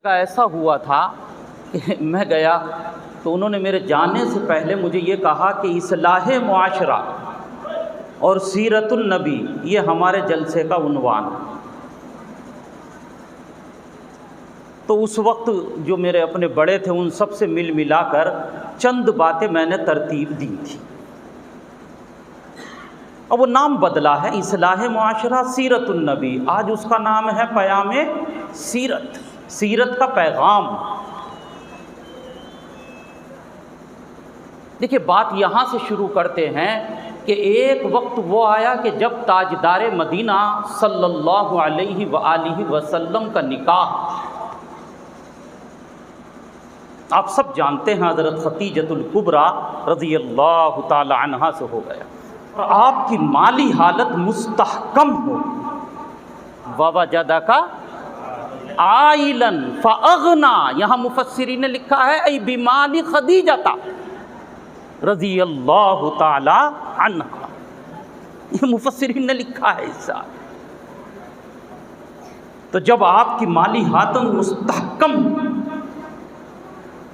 का ऐसा हुआ था कि मैं गया तो उन्होंने मेरे जाने से पहले मुझे ये कहा कि इस्लाह मुआशरा और सीरतुल नबी ये हमारे जलसे का उन्वान है। तो उस वक्त जो मेरे अपने बड़े थे उन सब से मिल मिलाकर चंद बातें मैंने तरतीब दी थी। अब वो नाम बदला है, इस्लाह मुआशरा सीरतुल नबी, आज उसका नाम है पयामे सीरत, सीरत का पैगाम। देखिए बात यहाँ से शुरू करते हैं कि एक वक्त वो आया कि जब ताजदार मदीना सल्लल्लाहु अलैहि वसल्लम का निकाह, आप सब जानते हैं, हज़रत खतीजतुल कुबरा रज़ियल्लाहु ताला अन्हा से हो गया और आपकी माली हालत मुस्तहकम हो। ववजदा का आइलन फ़अग़ना, यहाँ मुफस्सिरीन ने लिखा है ऐ बिमाली खदीजता रज़ियल्लाहु ताला अन्हा, ये मुफस्सिरीन ने लिखा है ऐसा। तो जब आपकी माली हालत मुस्तहकम,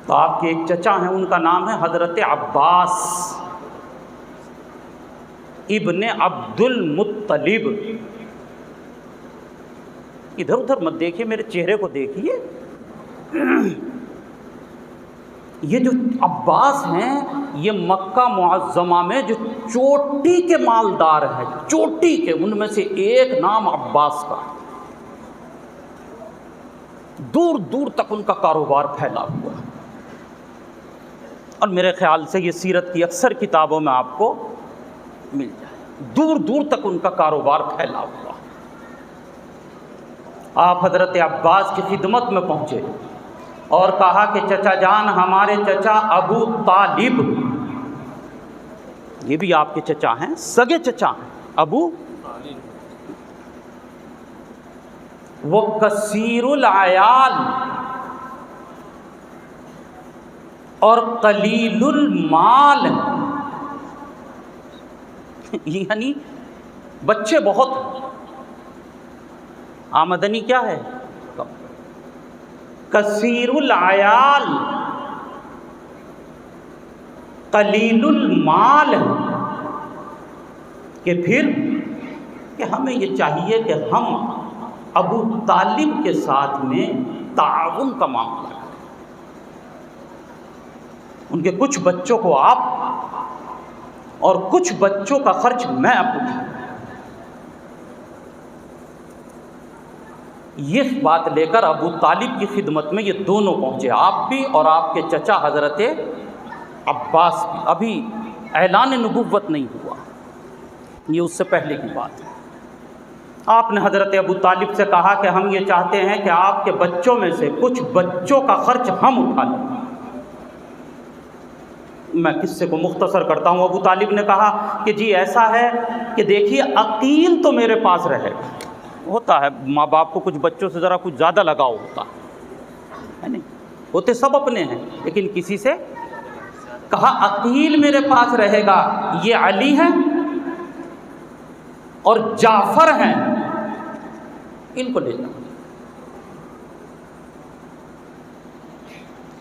तो आपके एक चचा हैं, उनका नाम है हज़रत अब्बास इब्ने अब्दुल मुत्तलिब। इधर उधर मत देखिए, मेरे चेहरे को देखिए। ये जो अब्बास हैं ये मक्का मुअज़्ज़मा में जो चोटी के मालदार हैं, चोटी के, उनमें से एक नाम अब्बास का। दूर दूर तक उनका कारोबार फैला हुआ है और मेरे ख्याल से ये सीरत की अक्सर किताबों में आपको मिल जाए। दूर दूर तक उनका कारोबार फैला हुआ। आप हज़रत अब्बास की खिदमत में पहुँचे और कहा कि चचा जान, हमारे चचा अबू तालिब, ये भी आपके चचा हैं, सगे चचा हैं, अबू, वो कसीरुल आयाल और कलीलुल माल, यानी बच्चे बहुत, आमदनी क्या है, कसीरुल आयाल कलीलुल माल, कि फिर कि हमें ये चाहिए कि हम अबू तालिब के साथ में ताउन का मामला करें, उनके कुछ बच्चों को आप और कुछ बच्चों का खर्च मैं अब उठाऊं। ये बात लेकर अबू तालिब की खिदमत में ये दोनों पहुँचे, आप भी और आपके चचा हज़रत अब्बास भी। अभी ऐलान नबुव्वत नहीं हुआ, ये उससे पहले की बात है। आपने हज़रत अबू तालिब से कहा कि हम ये चाहते हैं कि आपके बच्चों में से कुछ बच्चों का खर्च हम उठा लें। मैं किस्से को मुख्तसर करता हूँ। अबू तालिब ने कहा कि जी ऐसा है कि देखिए अकील तो मेरे पास रहेगा, होता है माँ बाप को कुछ बच्चों से ज़रा कुछ ज़्यादा लगाव होता है नहीं, होते सब अपने हैं, लेकिन किसी से कहा अकील मेरे पास रहेगा, ये अली हैं और जाफ़र हैं, इनको ले जाओ।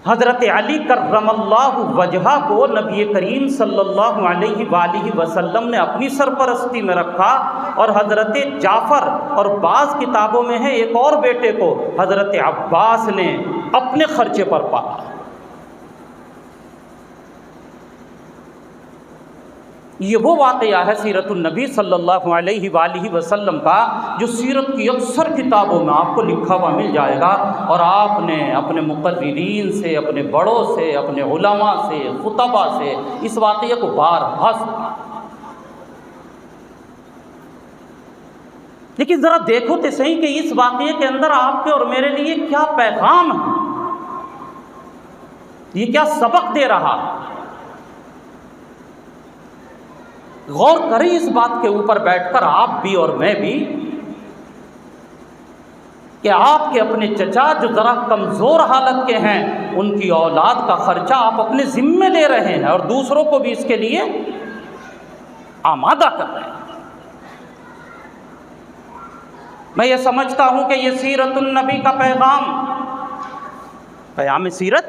हज़रत अली कर्रमल्लाहु वजहा को नबी करीम सल्लल्लाहु अलैहि वसल्लम ने अपनी सरपरस्ती में रखा और हज़रत जाफ़र और बाज़ किताबों में है एक और बेटे को हज़रत अब्बास ने अपने खर्चे पर पाला। ये वो वाक़या है सीरतुन नबी सल्लल्लाहु अलैहि वसल्लम का जो सीरत की अक्सर किताबों में आपको लिखा हुआ मिल जाएगा और आपने अपने मुक़र्रिरीन से, अपने बड़ों से, अपने उलमा से, खुतबा से इस वाक़ये को बारहा सुना। लेकिन ज़रा देखो तो सही कि इस वाक़ये के अंदर आपके और मेरे लिए क्या पैगाम है, ये क्या सबक दे रहा है। गौर करें इस बात के ऊपर बैठकर, आप भी और मैं भी, कि आपके अपने चचा जो ज़रा कमज़ोर हालत के हैं, उनकी औलाद का ख़र्चा आप अपने ज़िम्मे ले रहे हैं और दूसरों को भी इसके लिए आमादा कर रहे हैं। मैं ये समझता हूँ कि ये सीरतुन नबी का पैगाम क़याम सीरत,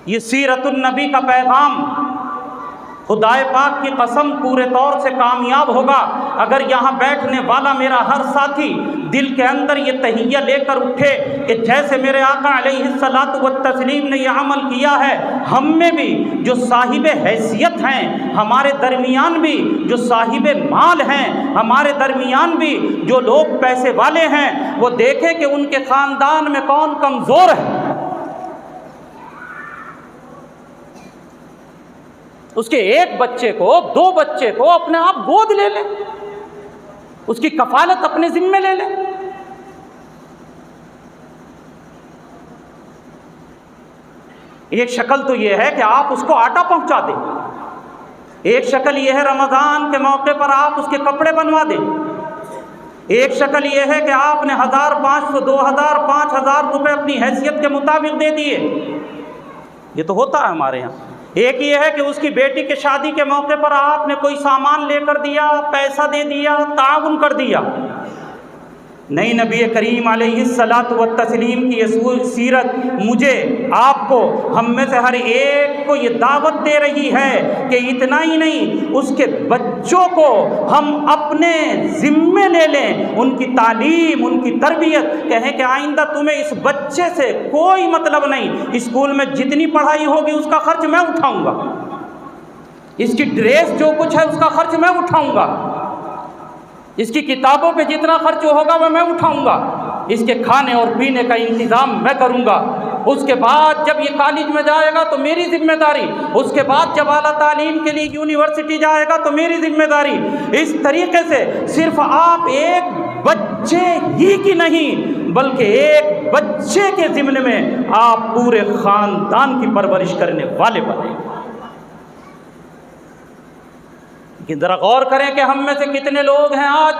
ये सीरतुन नबी का पैगाम खुदाए पाक की कसम पूरे तौर से कामयाब होगा अगर यहाँ बैठने वाला मेरा हर साथी दिल के अंदर ये तहिया लेकर उठे कि जैसे मेरे आका अलैहिस्सलातु वत्तस्लीम ने यह अमल किया है, हम में भी जो साहिब हैसियत हैं, हमारे दरमियान भी जो साहिब माल हैं, हमारे दरमियान भी जो लोग पैसे वाले हैं, वो देखें कि उनके ख़ानदान में कौन कमज़ोर है। उसके एक बच्चे को, दो बच्चे को अपने आप गोद ले लें, उसकी कफालत अपने जिम्मे ले लें। एक शक्ल तो यह है कि आप उसको आटा पहुंचा दें, एक शक्ल यह है रमज़ान के मौके पर आप उसके कपड़े बनवा दें, एक शक्ल यह है कि आपने 1500, 2000, 5000 रुपये अपनी हैसियत के मुताबिक दे दिए। ये तो होता है हमारे यहाँ। एक ये है कि उसकी बेटी के शादी के मौके पर आपने कोई सामान लेकर दिया, पैसा दे दिया, ताउन कर दिया। नहीं, नबी करीम अलैहिस्सलातु वत्तस्लीम की ये सीरत मुझे, आपको, हम में से हर एक को ये दावत दे रही है कि इतना ही नहीं, उसके बच्चों को हम अपने ज़िम्मे ले लें, उनकी तालीम, उनकी तरबियत। कहें कि आइंदा तुम्हें इस बच्चे से कोई मतलब नहीं, स्कूल में जितनी पढ़ाई होगी उसका खर्च मैं उठाऊँगा, इसकी ड्रेस जो कुछ है उसका खर्च मैं उठाऊँगा, इसकी किताबों पे जितना खर्च होगा वह मैं उठाऊंगा, इसके खाने और पीने का इंतज़ाम मैं करूंगा। उसके बाद जब ये कॉलेज में जाएगा तो मेरी जिम्मेदारी, उसके बाद जब आला तालीम के लिए यूनिवर्सिटी जाएगा तो मेरी जिम्मेदारी। इस तरीके से सिर्फ आप एक बच्चे ही की नहीं बल्कि एक बच्चे के ज़िम्मे में आप पूरे ख़ानदान की परवरिश करने वाले बने। लेकिन ज़रा गौर करें कि हम में से कितने लोग हैं आज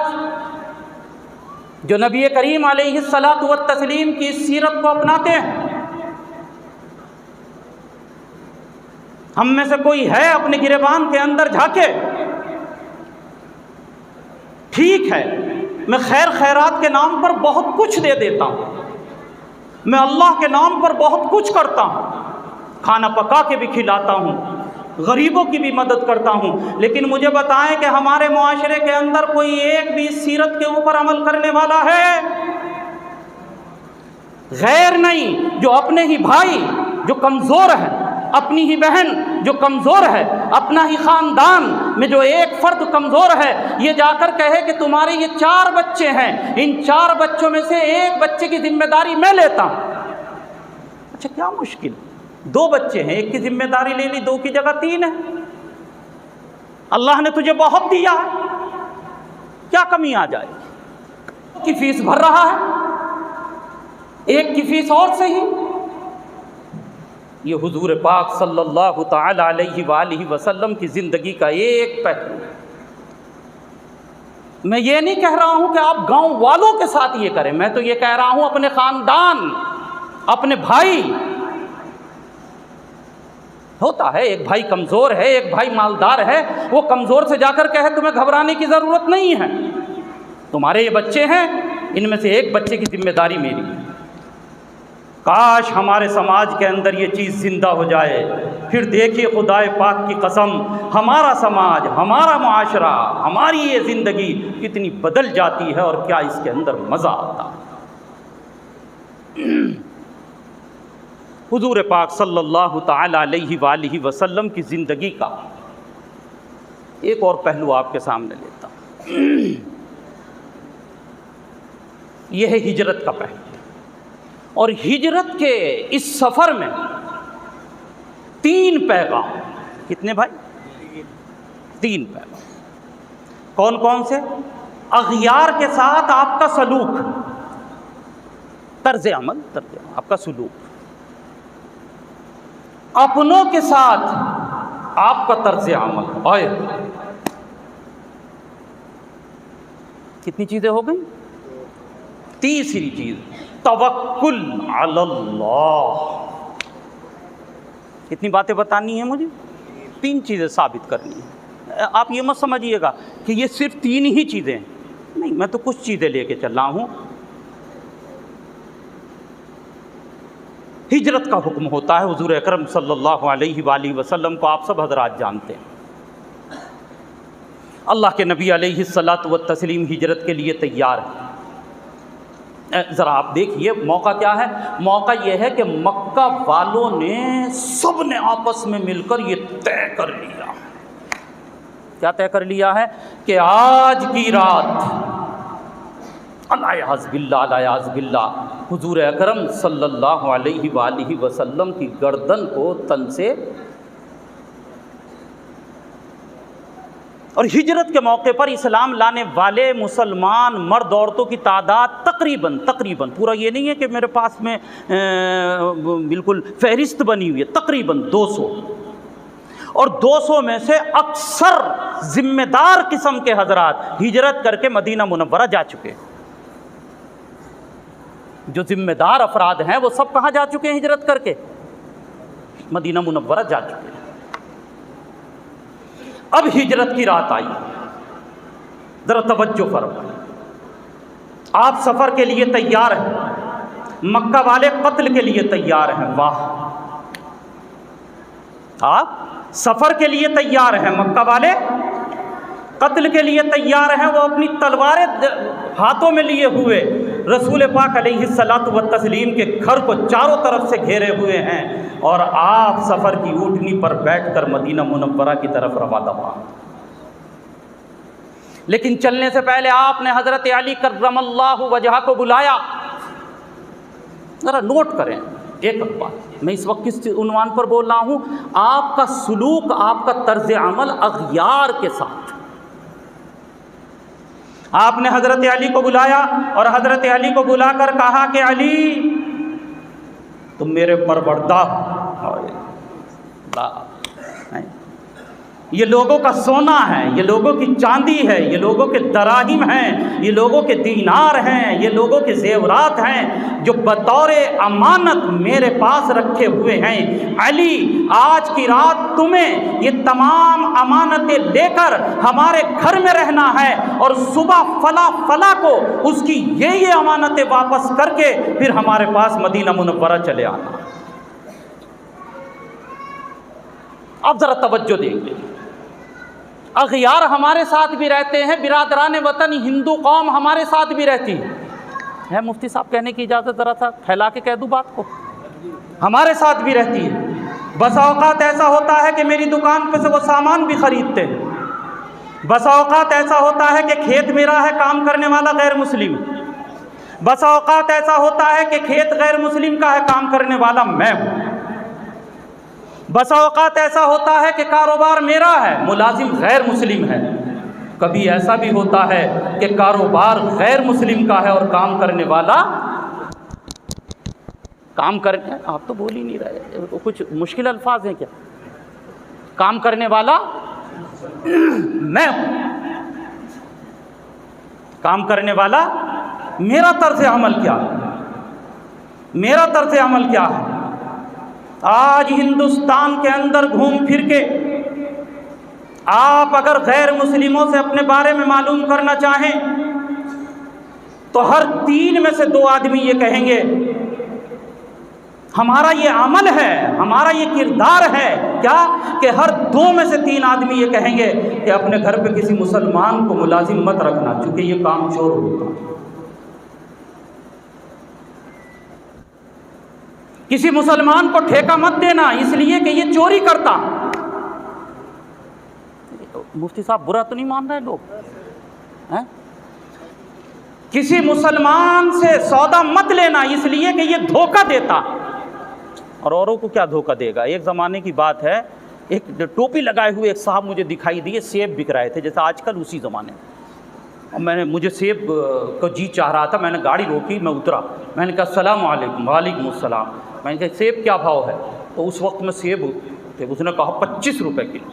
जो नबी करीम अलैहिस्सलातु वत्तस्लीम की इस सीरत को अपनाते हैं। हम में से कोई है अपने गिरेबान के अंदर झांके, ठीक है मैं खैर खैरात के नाम पर बहुत कुछ दे देता हूँ, मैं अल्लाह के नाम पर बहुत कुछ करता हूँ, खाना पका के भी खिलाता हूँ, गरीबों की भी मदद करता हूँ, लेकिन मुझे बताएं कि हमारे मुआशरे के अंदर कोई एक भी इस सीरत के ऊपर अमल करने वाला है? गैर नहीं, जो अपने ही भाई जो कमज़ोर है, अपनी ही बहन जो कमज़ोर है, अपना ही ख़ानदान में जो एक फ़र्द कमज़ोर है, ये जाकर कहे कि तुम्हारे ये 4 बच्चे हैं, इन 4 बच्चों में से एक बच्चे की जिम्मेदारी मैं लेता हूँ। अच्छा, क्या मुश्किल, 2 बच्चे हैं, एक की जिम्मेदारी ले ली, 2 की जगह 3 है। अल्लाह ने तुझे बहुत दिया है, क्या कमी आ जाएगी? की फीस भर रहा है, एक की फीस और सही। ये हुजूर पाक सल्लल्लाहु ताला अलैहि वसल्लम की ज़िंदगी का एक पहलू। मैं ये नहीं कह रहा हूँ कि आप गांव वालों के साथ ये करें, मैं तो ये कह रहा हूँ अपने ख़ानदान, अपने भाई। होता है एक भाई कमज़ोर है, एक भाई मालदार है, वो कमज़ोर से जाकर कहे तुम्हें घबराने की ज़रूरत नहीं है, तुम्हारे ये बच्चे हैं, इनमें से एक बच्चे की जिम्मेदारी मेरी। काश हमारे समाज के अंदर ये चीज़ ज़िंदा हो जाए, फिर देखिए खुदाए पाक की कसम, हमारा समाज, हमारा मुआशरा, हमारी ये ज़िंदगी कितनी बदल जाती है और क्या इसके अंदर मज़ा आता है। हुजूर पाक सल्लल्लाहु ताला अलैहि वसल्लम की ज़िंदगी का एक और पहलू आपके सामने लेता हूँ। यह है हिजरत का पहलू। और हिजरत के इस सफ़र में 3 पैगाम, कितने भाई? 3 पैगाम। कौन कौन से? अग़यार के साथ आपका सलूक, तर्ज़ अमल, आपका सलूक। अपनों के साथ आपका तर्ज़ अमल। और कितनी चीज़ें हो गई? तीसरी चीज़ तवक्कुल अलल्लाह। कितनी बातें बतानी है मुझे? 3 चीज़ें साबित करनी है। आप ये मत समझिएगा कि ये सिर्फ 3 ही चीज़ें हैं, नहीं, मैं तो कुछ चीज़ें लेके चल रहा हूँ। हिजरत का हुक्म होता है। हुजूर अकरम सल्लल्लाहु अलैहि वसल्लम को आप सब हजरात जानते हैं। अल्लाह के नबी अलैहिस्सलातु व तस्लीम हिजरत के लिए तैयार हैं। ज़रा आप देखिए मौका क्या है। मौका यह है कि मक्का वालों ने सब ने आपस में मिलकर ये तय कर लिया। क्या तय कर लिया है कि आज की रात अलायाज़ बिल्लाह हुजूर अकरम सल्लल्लाहु अलैहि वसल्लम की गर्दन को तन से, और हिजरत के मौके पर इस्लाम लाने वाले मुसलमान मर्द औरतों की तादाद तकरीबन पूरा ये नहीं है कि मेरे पास में बिल्कुल फहरिस्त बनी हुई है, तकरीबन 200, और 200 में से अक्सर जिम्मेदार किस्म के हजरात हिजरत करके मदीना मुनव्वरा जा चुके हैं। जो जिम्मेदार अफराद हैं वो सब कहाँ जा चुके हैं? हिजरत करके मदीना मुनव्वरा जा चुके हैं। अब हिजरत की रात आई, जरा तवज्जो फरमाइए। आप सफ़र के लिए तैयार हैं, मक्का वाले कत्ल के लिए तैयार हैं। वाह, आप सफ़र के लिए तैयार हैं, मक्का वाले कत्ल के लिए तैयार हैं। वो अपनी तलवारें हाथों में लिए हुए रसूल पाक अलैहिस्सलातु व तस्लीम के घर को चारों तरफ से घेरे हुए हैं, और आप सफ़र की ऊँटनी पर बैठकर मदीना मुनव्वरा की तरफ रवाना हुआ। लेकिन चलने से पहले आपने हज़रत अली कर्रमल्लाहु वजहा को बुलाया। ज़रा नोट करें एक बात, मैं इस वक्त किस उन्वान पर बोल रहा हूँ। आपका सुलूक, आपका तर्ज अमल अग़यार के साथ। आपने हज़रत अली को बुलाया और हज़रत अली को बुलाकर कहा कि अली तुम मेरे परवरदा, ये लोगों का सोना है, ये लोगों की चांदी है, ये लोगों के दराहिम हैं, ये लोगों के दीनार हैं, ये लोगों के जेवरात हैं जो बतौर अमानत मेरे पास रखे हुए हैं। अली, आज की रात तुम्हें ये तमाम अमानतें लेकर हमारे घर में रहना है, और सुबह फला को उसकी ये अमानतें वापस करके फिर हमारे पास मदीना मुनव्वरा चले आना। अब ज़रा तवज्जो देंगे। अग़यार हमारे साथ भी रहते हैं, बिरादरान वतन हिंदू कौम हमारे साथ भी रहती है। मुफ्ती साहब कहने की इजाज़त, ज़रा सा फैला के कह दूँ बात को। हमारे साथ भी रहती है। बसा औक़ात ऐसा होता है कि मेरी दुकान पे से वो सामान भी ख़रीदते हैं। बसा औक़ात ऐसा होता है कि खेत मेरा है, काम करने वाला गैर मुस्लिम। बसा औक़ात ऐसा होता है कि खेत गैर मुस्लिम का है, काम करने वाला मैं हूँ। बसा औक़ात ऐसा होता है कि कारोबार मेरा है, मुलाजिम गैर मुस्लिम है। कभी ऐसा भी होता है कि कारोबार गैर मुस्लिम का है और काम करने वाला आप तो बोल ही नहीं रहे, कुछ मुश्किल अल्फाज हैं क्या? काम करने वाला मैं हूँ, काम करने वाला मेरा तर्ज़ अमल क्या है? मेरा तर्ज़ अमल क्या है? आज हिंदुस्तान के अंदर घूम फिर के आप अगर गैर मुस्लिमों से अपने बारे में मालूम करना चाहें तो हर 3 में से 2 आदमी ये कहेंगे हमारा ये अमल है, हमारा ये किरदार है। क्या कि हर 2 में से 3 आदमी ये कहेंगे कि अपने घर पे किसी मुसलमान को मुलाजिम मत रखना, चूँकि ये काम चोर होगा। किसी मुसलमान को ठेका मत देना, इसलिए कि ये चोरी करता। मुफ्ती साहब बुरा तो नहीं मान रहे लोग हैं? किसी मुसलमान से सौदा मत लेना, इसलिए कि ये धोखा देता। और औरों को क्या धोखा देगा? एक ज़माने की बात है, एक टोपी लगाए हुए एक साहब मुझे दिखाई दिए, सेब बिक रहे थे जैसे आजकल, उसी ज़माने में। और मुझे सेब को जी चाह रहा था, मैंने गाड़ी रोकी, मैं उतरा, मैंने कहा अस्सलाम वालेकुम। वालेकुम अस्सलाम। मैंने कहा सेब क्या भाव है? तो उस वक्त में सेब थे, उसने कहा 25 रुपये किलो।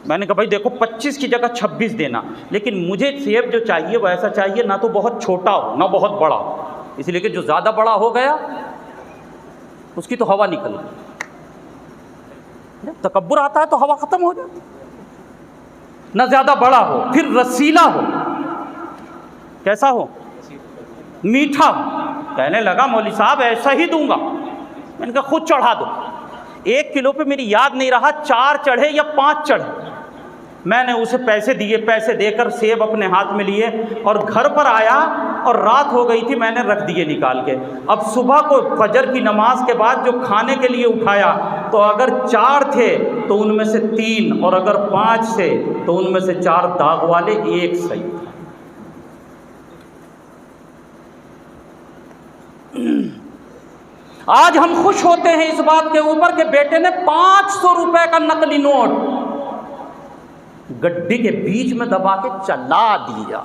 मैंने कहा भाई देखो 25 की जगह 26 देना, लेकिन मुझे सेब जो चाहिए वो ऐसा चाहिए ना तो बहुत छोटा हो ना बहुत बड़ा हो, इसलिए कि जो ज़्यादा बड़ा हो गया उसकी तो हवा निकल गई। तकब्बुर आता है तो हवा ख़त्म हो जाती। ना ज़्यादा बड़ा हो, फिर रसीला हो। कैसा हो? मीठा हो। कहने लगा मौलवी साहब ऐसा ही दूंगा, मैंने कहा खुद चढ़ा दो। 1 किलो पे मेरी याद नहीं रहा 4 चढ़े या 5 चढ़े। मैंने उसे पैसे दिए, पैसे देकर सेब अपने हाथ में लिए और घर पर आया और रात हो गई थी, मैंने रख दिए निकाल के। अब सुबह को फजर की नमाज के बाद जो खाने के लिए उठाया तो अगर 4 थे तो उनमें से 3 और अगर 5 थे तो उनमें से 4 दाग वाले, 1 सही था। आज हम खुश होते हैं इस बात के ऊपर कि बेटे ने 500 रुपए का नकली नोट गड्ढे के बीच में दबा के चला दिया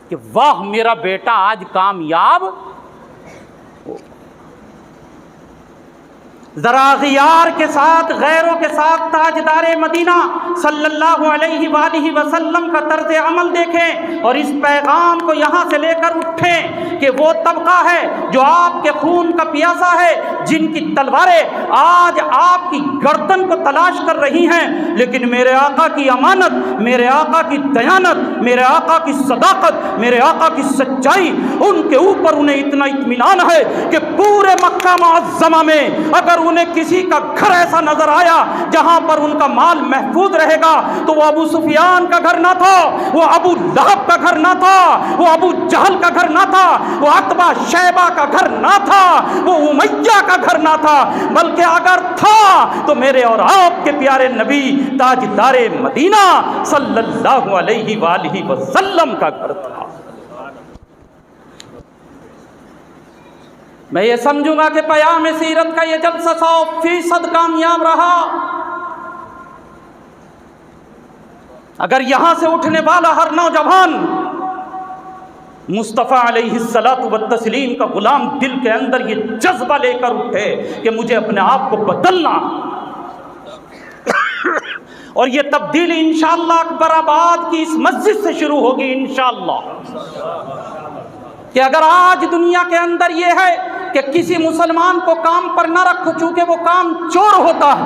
कि वाह मेरा बेटा आज कामयाब। जरा गियार के साथ, गैरों के साथ ताजदारे मदीना सल्लल्लाहु अलैहि वसल्लम का तर्ज अमल देखें और इस पैगाम को यहाँ से लेकर उठें कि वो तबका है जो आपके खून का प्यासा है, जिनकी तलवारें आज आपकी गर्दन को तलाश कर रही हैं, लेकिन मेरे आका की अमानत, मेरे आका की दयानत, मेरे आका की सदाकत, मेरे आका की सच्चाई, उनके ऊपर उन्हें इतना इत्मीनान है कि पूरे मक्का मुअज्जमा में अगर उन्हें किसी का घर ऐसा नजर आया जहां पर उनका माल महफूज रहेगा तो वो अबू सुफियान का घर ना था, वो अबू लहब का घर ना था, वो अबू जहल का घर ना था, वो अतबा शैबा का घर ना था, वो उमैया का घर ना था, बल्कि अगर था तो मेरे और आपके प्यारे नबी ताजदारे मदीना सल्लल्लाहु अलैहि वसल्लम का घर था। मैं ये समझूंगा कि पयाम सीरत का ये जलसा 100% कामयाब रहा। अगर यहां से उठने वाला हर नौजवान मुस्तफ़ा अलैहिस्सलातु वत्तस्लीम का गुलाम दिल के अंदर ये जज्बा लेकर उठे कि मुझे अपने आप को बदलना, और ये तब्दीली इंशाअल्लाह अकबराबाद की इस मस्जिद से शुरू होगी इंशाअल्लाह। कि अगर आज दुनिया के अंदर ये है कि किसी मुसलमान को काम पर न रखो चूंकि वो काम चोर होता है,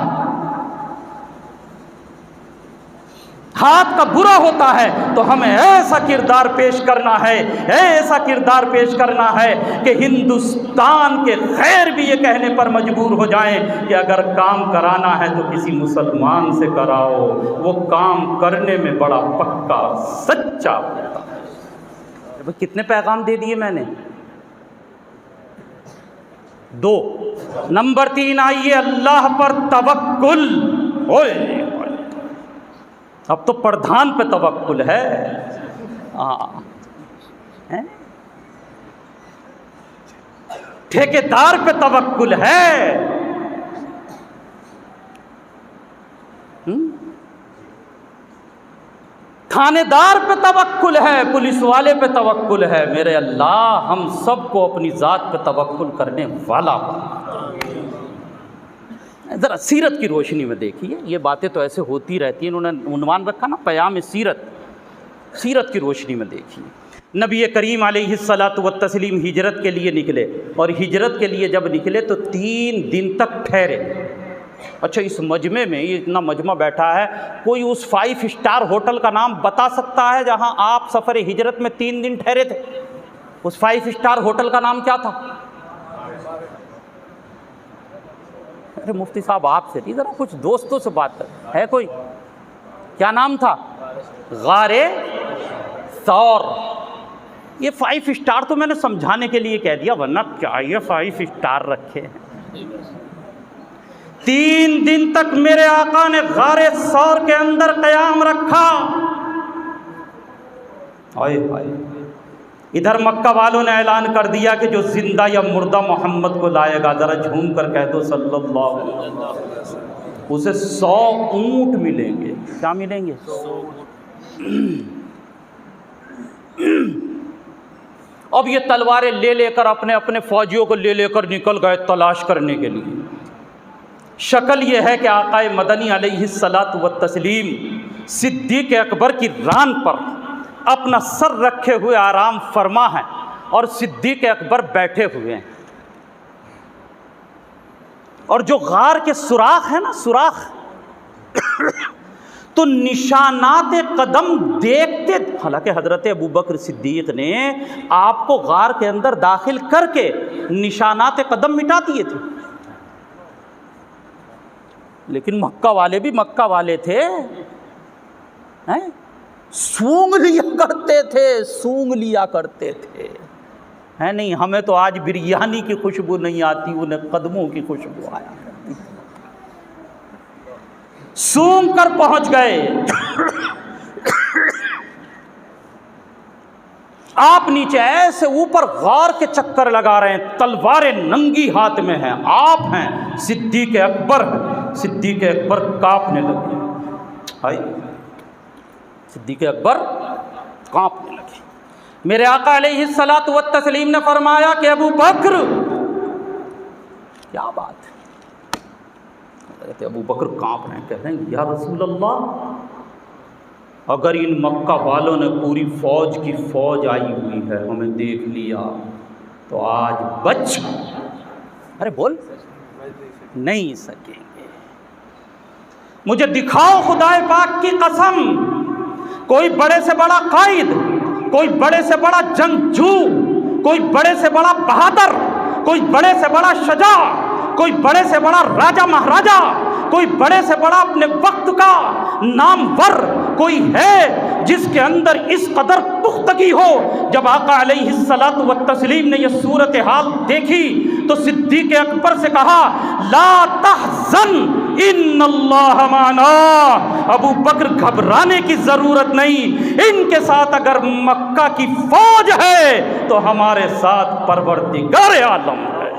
हाथ का बुरा होता है, तो हमें ऐसा किरदार पेश करना है, ऐसा किरदार पेश करना है कि हिंदुस्तान के खैर भी ये कहने पर मजबूर हो जाएं कि अगर काम कराना है तो किसी मुसलमान से कराओ, वो काम करने में बड़ा पक्का सच्चा होता है। कितने पैगाम दे दिए मैंने? 2। नंबर 3 आइए अल्लाह पर तवक्कुल। ओए अब तो प्रधान पे तवक्कुल है। ठेकेदार पे तवक्कुल है। थानेदार पे तवक्कुल है, पुलिस वाले पे तवक्कुल है। मेरे अल्लाह हम सबको अपनी ज़ात पे तवक्कुल करने वाला। ज़रा सीरत की रोशनी में देखिए, ये बातें तो ऐसे होती रहती हैं। उन्होंने उन्वान रखा ना पयाम सीरत, सीरत की रोशनी में देखिए। नबी करीम अलैहिस्सलातु वत्तस्लीम हिजरत के लिए निकले और हिजरत के लिए जब निकले तो 3 दिन तक ठहरे। अच्छा, इस मजमे में ये इतना मजमा बैठा है, कोई उस 5 स्टार होटल का नाम बता सकता है जहां आप सफ़र हिजरत में 3 दिन ठहरे थे? उस 5 स्टार होटल का नाम क्या था? अरे मुफ्ती साहब आपसे नहीं, ज़रा कुछ दोस्तों से बात कर, है कोई? क्या नाम था? गारे सौर। ये 5 स्टार तो मैंने समझाने के लिए कह दिया, वरना क्या ये 5 स्टार रखे हैं। 3 दिन तक मेरे आका ने गारे सौर के अंदर क़याम रखा। हाय हाय, इधर मक्का वालों ने ऐलान कर दिया कि जो जिंदा या मुर्दा मोहम्मद को लाएगा, ज़रा झूम कर कह दो सल्लल्लाहु अलैहि वसल्लम, उसे 100 ऊँट मिलेंगे। क्या मिलेंगे? अब ये तलवारें ले लेकर अपने अपने फौजियों को ले लेकर निकल गए तलाश करने के लिए। शक्ल ये है कि आक़ाए मदनी अलैहिस्सलातु वत्तस्लीम सिद्दीक़ अकबर की रान पर अपना सर रखे हुए आराम फरमा है और सिद्दीक़ अकबर बैठे हुए हैं। और जो गार के सुराख है ना, सुराख तो निशानात कदम देखते, हालांकि हज़रत अबू बकर सिद्दीक़ ने आपको गार के अंदर दाखिल करके निशानात कदम मिटा दिए थे, लेकिन मक्का वाले भी मक्का वाले थे, हैं? सूंघ लिया करते थे, सूंघ लिया करते थे, है नहीं। हमें तो आज बिरयानी की खुशबू नहीं आती, उन्हें कदमों की खुशबू आया करती। सूंघ कर पहुंच गए। आप नीचे ऐसे ऊपर गौर के चक्कर लगा रहे हैं, तलवारें नंगी हाथ में हैं, आप हैं, सिद्दीक़ अकबर हैं। सिद्दीक़ अकबर कांपने लगे, हाय, सिद्दीक़ अकबर कांपने लगे। मेरे आका अलैहिस्सलातु वत्तस्लीम ने फरमाया कि अबू बकर, क्या बात है, अबू बकर कांप रहे हैं, कह रहे हैं या रसूल अल्लाह, अगर इन मक्का वालों ने पूरी फौज की फौज आई हुई है, हमें देख लिया तो आज बच, अरे बोल, नहीं सकेंगे। मुझे दिखाओ खुदाए पाक की कसम, कोई बड़े से बड़ा कायद, कोई बड़े से बड़ा जंगजू, कोई बड़े से बड़ा बहादुर, कोई बड़े से बड़ा शजा, कोई बड़े से बड़ा राजा महाराजा, कोई बड़े से बड़ा अपने वक्त का नामवर कोई है जिसके अंदर इस कदर पुख्तगी हो। जब आका अलैहिस्सलातु वत्तस्लीम ने यह सूरत हाल देखी तो सिद्दीक़ अकबर से कहा, ला तहज़न इन्नल्लाह माना, अबू बकर घबराने की ज़रूरत नहीं, इनके साथ अगर मक्का की फौज है तो हमारे साथ परवरदिगार आलम है।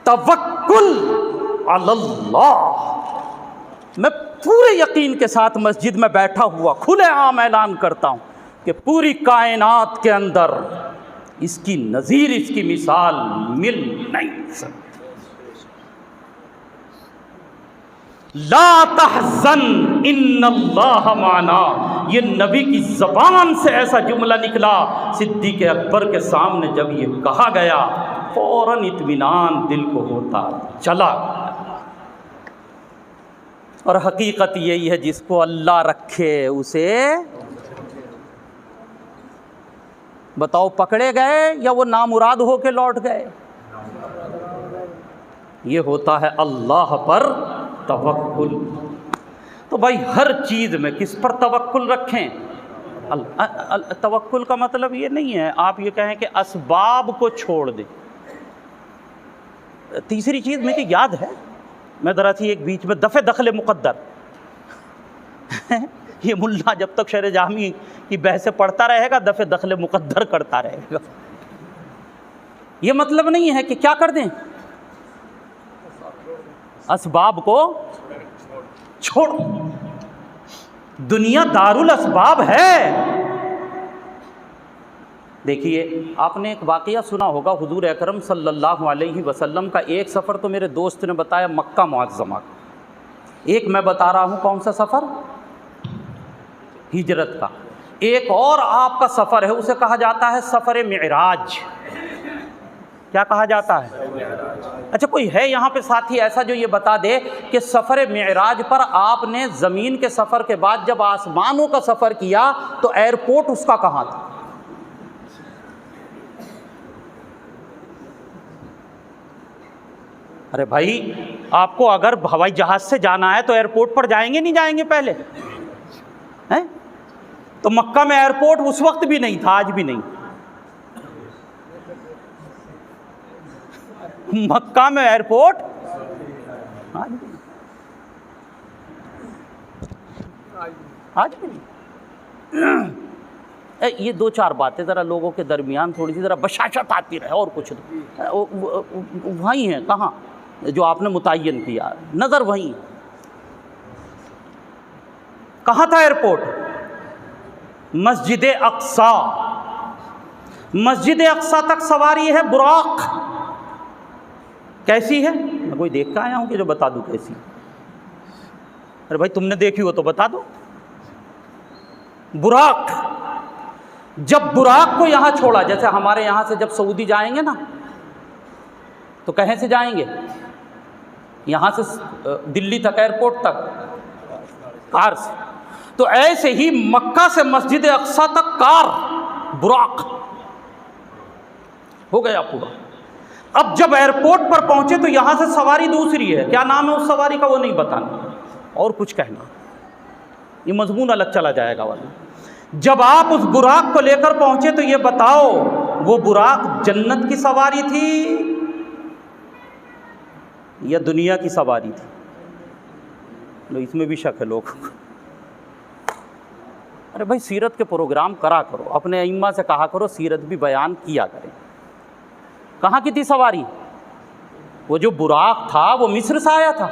तवक्कुल अल्लाह। मैं पूरे यकीन के साथ मस्जिद में बैठा हुआ खुले आम ऐलान करता हूँ कि पूरी कायनात के अंदर इसकी नज़ीर, इसकी मिसाल मिल नहीं सकती। ला तहज़न इन्नल्लाह माना, ये नबी की ज़बान से ऐसा जुमला निकला, सिद्दीक़ अकबर के सामने जब ये कहा गया फ़ौरन इत्मीनान दिल को होता चला। और हकीकत यही है, जिसको अल्लाह रखे उसे, बताओ पकड़े गए या वो नामुराद होके लौट गए। ये होता है अल्लाह पर तवक्कुल। तो भाई हर चीज़ में किस पर तवक्कुल रखें? तवक्कुल का मतलब ये नहीं है आप ये कहें कि असबाब को छोड़ दें। तीसरी चीज़ मुझे याद है, मैं ज़रा सी एक बीच में दफ़े दखल मुक़द्दर ये मुल्ला जब तक शरह जामी की बहसें पढ़ता रहेगा दफ़े दखल मुक़द्दर करता रहेगा। ये मतलब नहीं है कि क्या कर दें, असबाब को छोड़। दुनिया दारुल असबाब है। देखिए आपने एक वाक़या सुना होगा, हुज़ूर अकरम सल्लल्लाहु अलैहि वसल्लम का एक सफ़र तो मेरे दोस्त ने बताया मक्का मुअज़्ज़मा का, एक मैं बता रहा हूँ कौन सा सफ़र, हिजरत का। एक और आपका सफ़र है उसे कहा जाता है सफ़र मिअराज। क्या कहा जाता है? अच्छा कोई है यहाँ पे साथी ऐसा जो ये बता दे कि सफ़र मिअराज पर आपने ज़मीन के सफ़र के बाद जब आसमानों का सफ़र किया तो एयरपोर्ट उसका कहाँ था? अरे भाई आपको अगर हवाई जहाज़ से जाना है तो एयरपोर्ट पर जाएंगे नहीं जाएंगे पहले हैं? तो मक्का में एयरपोर्ट उस वक्त भी नहीं था, आज भी नहीं। मक्का में एयरपोर्ट आज भी नहीं। ये दो चार बातें ज़रा लोगों के दरमियान थोड़ी सी ज़रा बशाशत आती रहे और कुछ वहीं है कहाँ जो आपने मुतय्यन किया, नज़र वहीं। कहाँ था एयरपोर्ट? मस्जिद अक्सा। मस्जिद अक्सा तक सवारी है बुराक। कैसी है? मैं कोई देख कर आया हूँ कि जो बता दूँ कैसी। अरे भाई तुमने देखी हो तो बता दो। बुराक। जब बुराक को यहाँ छोड़ा, जैसे हमारे यहाँ से जब सऊदी जाएंगे ना तो कहीं से जाएंगे? यहाँ से दिल्ली तक, एयरपोर्ट तक कार से। तो ऐसे ही मक्का से मस्जिद अक्सा तक कार, बुराक हो गया पूरा। अब जब एयरपोर्ट पर पहुंचे तो यहाँ से सवारी दूसरी है, क्या नाम है उस सवारी का वो नहीं बताना और कुछ कहना, ये मजमून अलग चला जाएगा वाला। जब आप उस बुराक को लेकर पहुंचे तो ये बताओ वो बुराक जन्नत की सवारी थी या दुनिया की सवारी थी? लो इसमें भी शक है लोग। अरे भाई सीरत के प्रोग्राम करा करो, अपने अइम्मा से कहा करो सीरत भी बयान किया करें। कहाँ की थी सवारी? वो जो बुराक था वो मिस्र से आया था,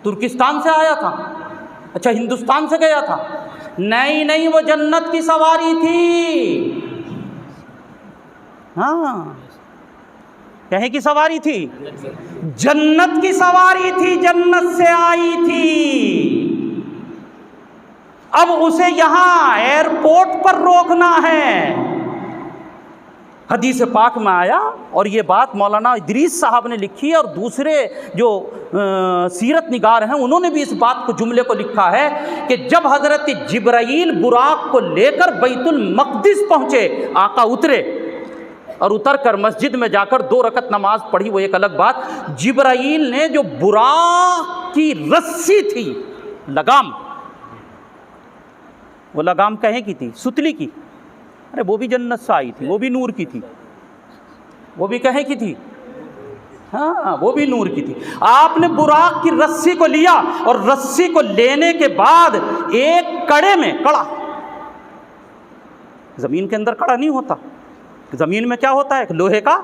तुर्किस्तान से आया था, अच्छा हिंदुस्तान से गया था? नहीं नहीं, वो जन्नत की सवारी थी। हाँ, कहीं की सवारी थी? जन्नत की सवारी थी, जन्नत से आई थी। अब उसे यहां एयरपोर्ट पर रोकना है। हदीस पाक में आया और ये बात मौलाना इदरीस साहब ने लिखी है और दूसरे जो सीरत निगार हैं उन्होंने भी इस बात को, जुमले को लिखा है कि जब हज़रत जिब्राईल बुराक को लेकर बैतुल मक़दिस पहुँचे, आका उतरे और उतर कर मस्जिद में जाकर 2 रकत नमाज पढ़ी, वो एक अलग बात। जिब्राईल ने जो बुराक की रस्सी थी, लगाम, वो लगाम कहीं की थी? सुतली की। अरे वो भी जन्नत से आई थी, वो भी नूर की थी। वो भी कहीं की थी? हाँ, वो भी नूर की थी। आपने बुराक की रस्सी को लिया और रस्सी को लेने के बाद एक कड़े में, कड़ा, जमीन के अंदर कड़ा नहीं होता, जमीन में क्या होता है? लोहे का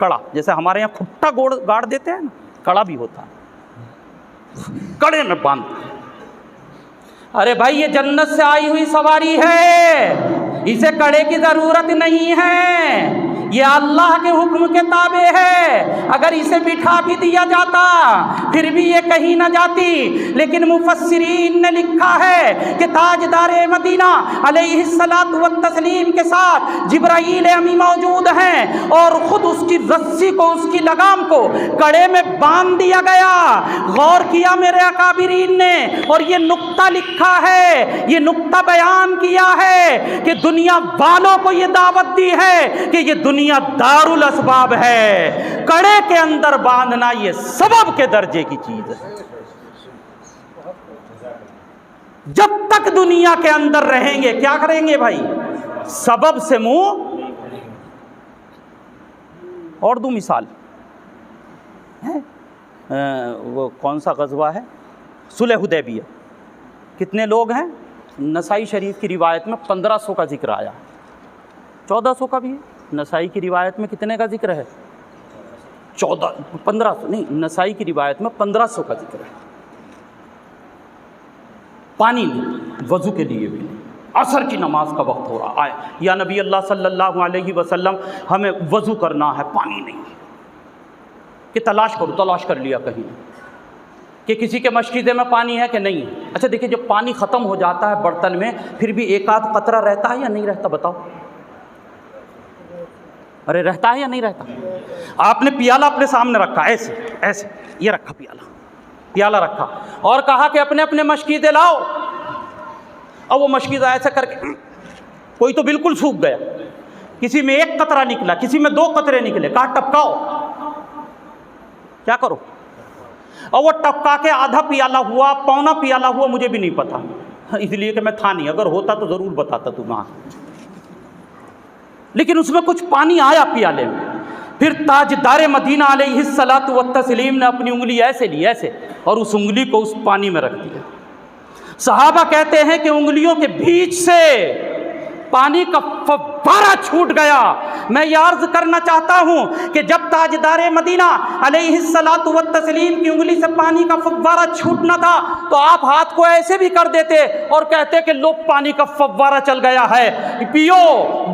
कड़ा, जैसे हमारे यहाँ खुट्टा गाड़ देते हैं ना, कड़ा भी होता है, कड़े में बांध। अरे भाई ये जन्नत से आई हुई सवारी है, इसे कड़े की जरूरत नहीं है, ये अल्लाह के हुक्म के ताबे है। अगर इसे बिठा भी दिया जाता फिर भी ये कहीं ना जाती। लेकिन मुफस्सिरीन ने लिखा है कि ताजदारे मदीना अलैहिस्सलातु वत्तस्लीम के साथ जिब्राईल अमी मौजूद हैं और ख़ुद उसकी रस्सी को, उसकी लगाम को कड़े में बांध दिया गया। गौर किया मेरे अकाबिरीन ने और ये नुक्ता लिखा है, ये नुक्ता बयान किया है कि दुनिया वालों को ये दावत दी है कि ये दुनिया दारुल असबाब है, कड़े के अंदर बांधना ये सबब के दर्जे की चीज है। जब तक दुनिया के अंदर रहेंगे क्या करेंगे भाई? सबब से मुंह। और दूं मिसाल है? वो कौन सा गज़वा है? सुलह हुदैबिया। कितने लोग हैं? नसाई शरीफ की रिवायत में 1500 का जिक्र आया, 1400 का भी है। नसाई की रिवायत में कितने का जिक्र है? 1500 नहीं, नसाई की रिवायत में 1500 का जिक्र है। पानी नहीं, वज़ू के लिए भी। असर की नमाज का वक्त हो रहा है, या नबी अल्लाह सल्लल्लाहु अलैहि वसल्लम हमें वज़ू करना है, पानी नहीं कि तलाश करो, तलाश कर लिया कहीं कि किसी के मशकीज़े में पानी है कि नहीं है। अच्छा देखिए, जब पानी ख़त्म हो जाता है बर्तन में फिर भी एक आध कतरा रहता है या नहीं रहता? बताओ। अरे रहता है या नहीं रहता? आपने पियाला अपने सामने रखा, ऐसे ऐसे ये रखा, पियाला रखा और कहा कि अपने अपने मशकीज़े लाओ। अब वो मशकीज़ा ऐसा करके, कोई तो बिल्कुल सूख गया, किसी में 1 कतरा निकला, किसी में 2 कतरे निकले, कहा टपकाओ। क्या करो? और वो टपका के आधा पियाला हुआ, पौना पियाला हुआ, मुझे भी नहीं पता, इसलिए कि मैं था नहीं, अगर होता तो ज़रूर बताता तुम्हें। लेकिन उसमें कुछ पानी आया पियाले में। फिर ताजदारे मदीना अलैहिस्सलातु वत्तस्लीम ने अपनी उंगली ऐसे ली, ऐसे, और उस उंगली को उस पानी में रख दिया। सहाबा कहते हैं कि उंगलियों के बीच से पानी का फव्वारा छूट गया। मैं ये अर्ज करना चाहता हूँ कि जब ताजदारे मदीना अलैहिस्सलातु वत्तस्लीम की उंगली से पानी का फव्वारा छूटना था तो आप हाथ को ऐसे भी कर देते और कहते कि लो पानी का फव्वारा चल गया है, पियो,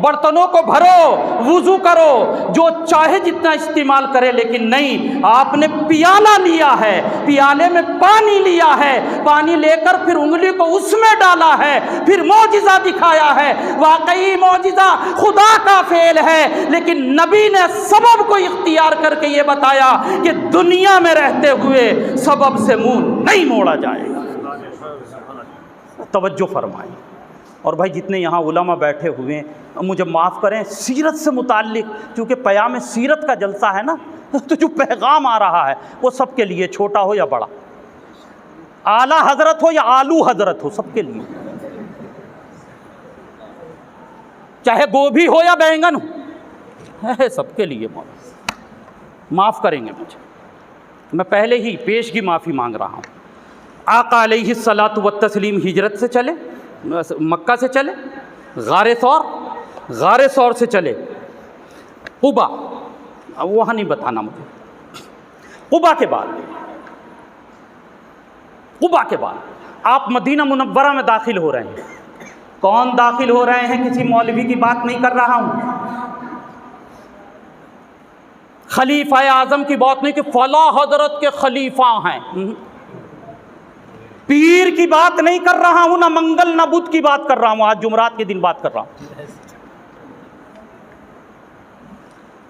बर्तनों को भरो, वुज़ू करो, जो चाहे जितना इस्तेमाल करे। लेकिन नहीं, आपने पियाला लिया है, पियाले में पानी लिया है, पानी लेकर फिर उंगली को उसमें डाला है, फिर मौजिज़ा दिखाया है। वाकई मौजिज़ा मोजिज़ा खुदा का फेल है, लेकिन नबी ने सबब को इख्तियार करके ये बताया कि दुनिया में रहते हुए सबब से मुंह नहीं मोड़ा जाएगा। तवज्जो फरमाएं। और भाई जितने यहाँ उलमा बैठे हुए हैं, मुझे माफ़ करें, सीरत से मुताल्लिक़, चूँकि पयाम सीरत का जलसा है ना, तो जो पैगाम आ रहा है वो सबके लिए, छोटा हो या बड़ा, आला हजरत हो या आलू हजरत हो, सबके लिए, चाहे गोभी हो या बैंगन हो, है सबके लिए। माफ़ करेंगे मुझे, मैं पहले ही पेशगी माफ़ी मांग रहा हूँ। आका अलैहिस्सलातु व तस्लीम हिजरत से चले, मक्का से चले, गारे सौर से चले कुबा, वहाँ नहीं बताना मुझे, कुबा के बाद आप मदीना मुनव्वरा में दाखिल हो रहे हैं। कौन दाखिल हो रहे हैं, किसी मौलवी की बात नहीं कर रहा हूँ, खलीफा आज़म की बात नहीं कि फला हजरत के खलीफा हैं, पीर की बात नहीं कर रहा हूँ, ना मंगल ना बुध की बात कर रहा हूँ, आज जुमरात के दिन बात कर रहा हूँ।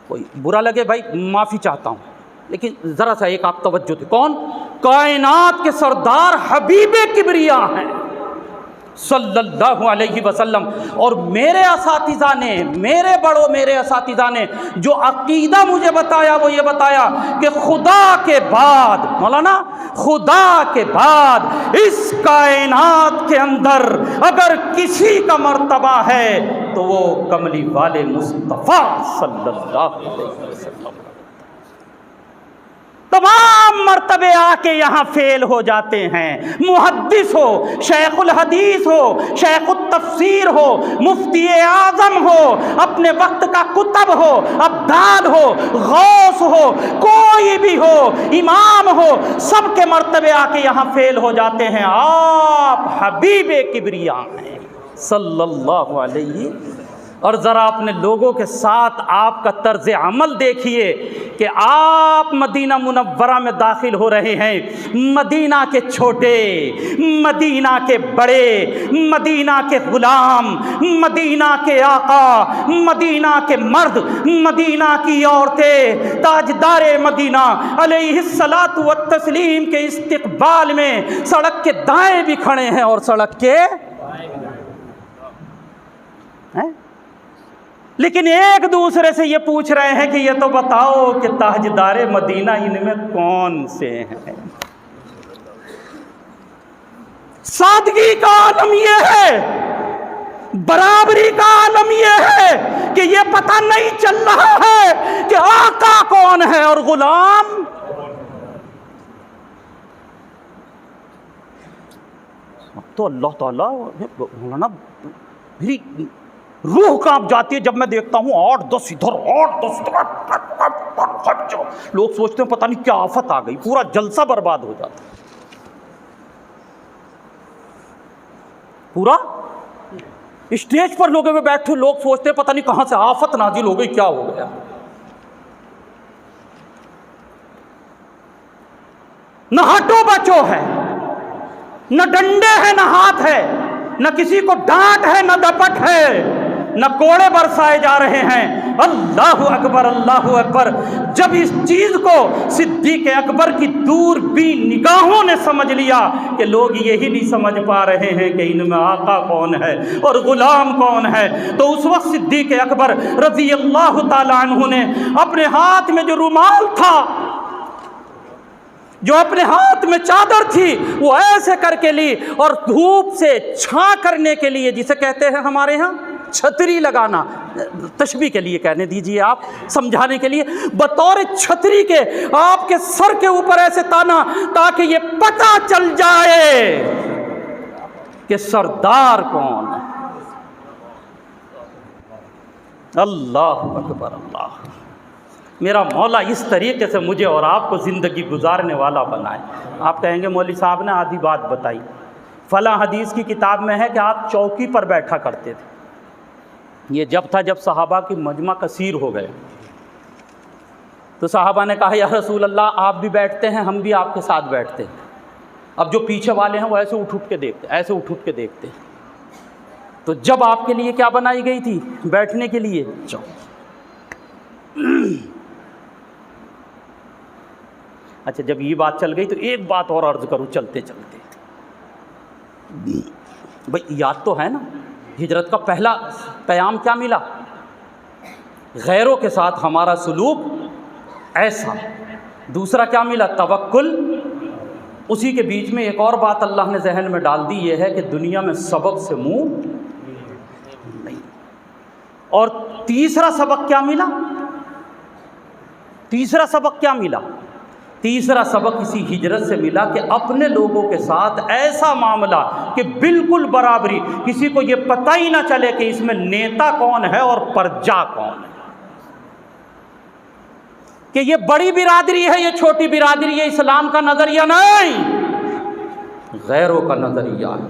कोई बुरा लगे भाई, माफ़ी चाहता हूँ, लेकिन ज़रा सा एक आप तवज्जो दे। कौन? कायनात के सरदार हबीबे किबरिया हैं सल्लल्लाहु अलैहि वसल्लम। और मेरे असातिज़ा ने, मेरे असातिज़ा ने जो अक़ीदा मुझे बताया वो ये बताया कि खुदा के बाद, मौलाना, खुदा के बाद इस कायनात के अंदर अगर किसी का मर्तबा है तो वो कमली वाले मुस्तफ़ा सल्लल्लाहु अलैहि वसल्लम। तमाम मर्तबे आके यहाँ फेल हो जाते हैं। मुहद्दिस हो, शेखुल हदीस हो, शेखुल तफसीर हो, मुफ्ती आज़म हो, अपने वक्त का कुतब हो, अब्दाल हो, गौस हो, कोई भी हो, इमाम हो, सबके मर्तबे आके यहाँ फेल हो जाते हैं। आप हबीबे किबरिया हैं सल्लल्लाहु अलैहि। और ज़रा अपने लोगों के साथ आपका तर्ज़ अमल देखिए कि आप मदीना मुनव्वरा में दाखिल हो रहे हैं। मदीना के छोटे, मदीना के बड़े, मदीना के ग़ुलाम, मदीना के आका, मदीना के मर्द, मदीना की औरतें, ताजदारे मदीना अलैहिस्सलातु व तस्लीम के इस्तिक़बाल में सड़क के दाएं भी खड़े हैं और सड़क के हैं, लेकिन एक दूसरे से ये पूछ रहे हैं कि ये तो बताओ कि ताजदारे मदीना इनमें कौन से हैं। सादगी का आलम ये है, बराबरी का आलम ये है कि ये पता नहीं चल रहा है कि आका कौन है और गुलाम। तो अल्लाह ताला मौलाना मेरी रूह कांप जाती है जब मैं देखता हूँ 8-10 इधर 8-10 इधर। लोग सोचते हैं पता नहीं क्या आफत आ गई, पूरा जलसा बर्बाद हो जाता है। पूरा स्टेज पर लोगों में बैठे लोग सोचते हैं पता नहीं कहां से आफत नाजिल हो गई, क्या हो गया। न हटो बचो है, न डंडे हैं, न हाथ है, न किसी को डांट है, न दपट है, न कोड़े बरसाए जा रहे हैं। अल्लाहु अकबर, अल्लाहु अकबर। जब इस चीज़ को सिद्दीक़ अकबर की दूरबीन निगाहों ने समझ लिया कि लोग यही नहीं समझ पा रहे हैं कि इनमें आका कौन है और ग़ुलाम कौन है, तो उस वक्त सिद्दीक़ अकबर रज़ी अल्लाह ताला अन्हु ने अपने हाथ में जो रुमाल था, जो अपने हाथ में चादर थी, वो ऐसे करके ली और धूप से छां करने के लिए, जिसे कहते हैं हमारे यहाँ छतरी लगाना, तशबीह के लिए कहने दीजिए आप, समझाने के लिए, बतौर छतरी के आपके सर के ऊपर ऐसे ताना ताकि ये पता चल जाए कि सरदार कौन है। अल्लाह अकबर, अल्लाह। मेरा मौला इस तरीके से मुझे और आपको ज़िंदगी गुजारने वाला बनाए। आप कहेंगे मौलवी साहब ने आधी बात बताई, फला हदीस की किताब में है कि आप चौकी पर बैठा करते थे। ये जब था जब सहाबा की मजमा कसीर हो गए, तो सहाबा ने कहा या रसूल अल्लाह, आप भी बैठते हैं, हम भी आपके साथ बैठते हैं। अब जो पीछे वाले हैं वो ऐसे उठ उठ के देखते, ऐसे उठ उठ के देखते। तो जब आपके लिए क्या बनाई गई थी? बैठने के लिए चौकी। अच्छा, जब ये बात चल गई तो एक बात और अर्ज करूं चलते चलते। भाई याद तो है ना, हिजरत का पहला पैगाम क्या मिला? गैरों के साथ हमारा सुलूक ऐसा। दूसरा क्या मिला? तवक्कुल। उसी के बीच में एक और बात अल्लाह ने जहन में डाल दी, ये है कि दुनिया में सबक से मुंह नहीं। और तीसरा सबक क्या मिला? तीसरा सबक क्या मिला? तीसरा सबक इसी हिजरत से मिला कि अपने लोगों के साथ ऐसा मामला कि बिल्कुल बराबरी, किसी को ये पता ही ना चले कि इसमें नेता कौन है और प्रजा कौन है, कि ये बड़ी बिरादरी है, ये छोटी बिरादरी है। इस्लाम का नज़रिया नहीं, गैरों का नज़रिया है।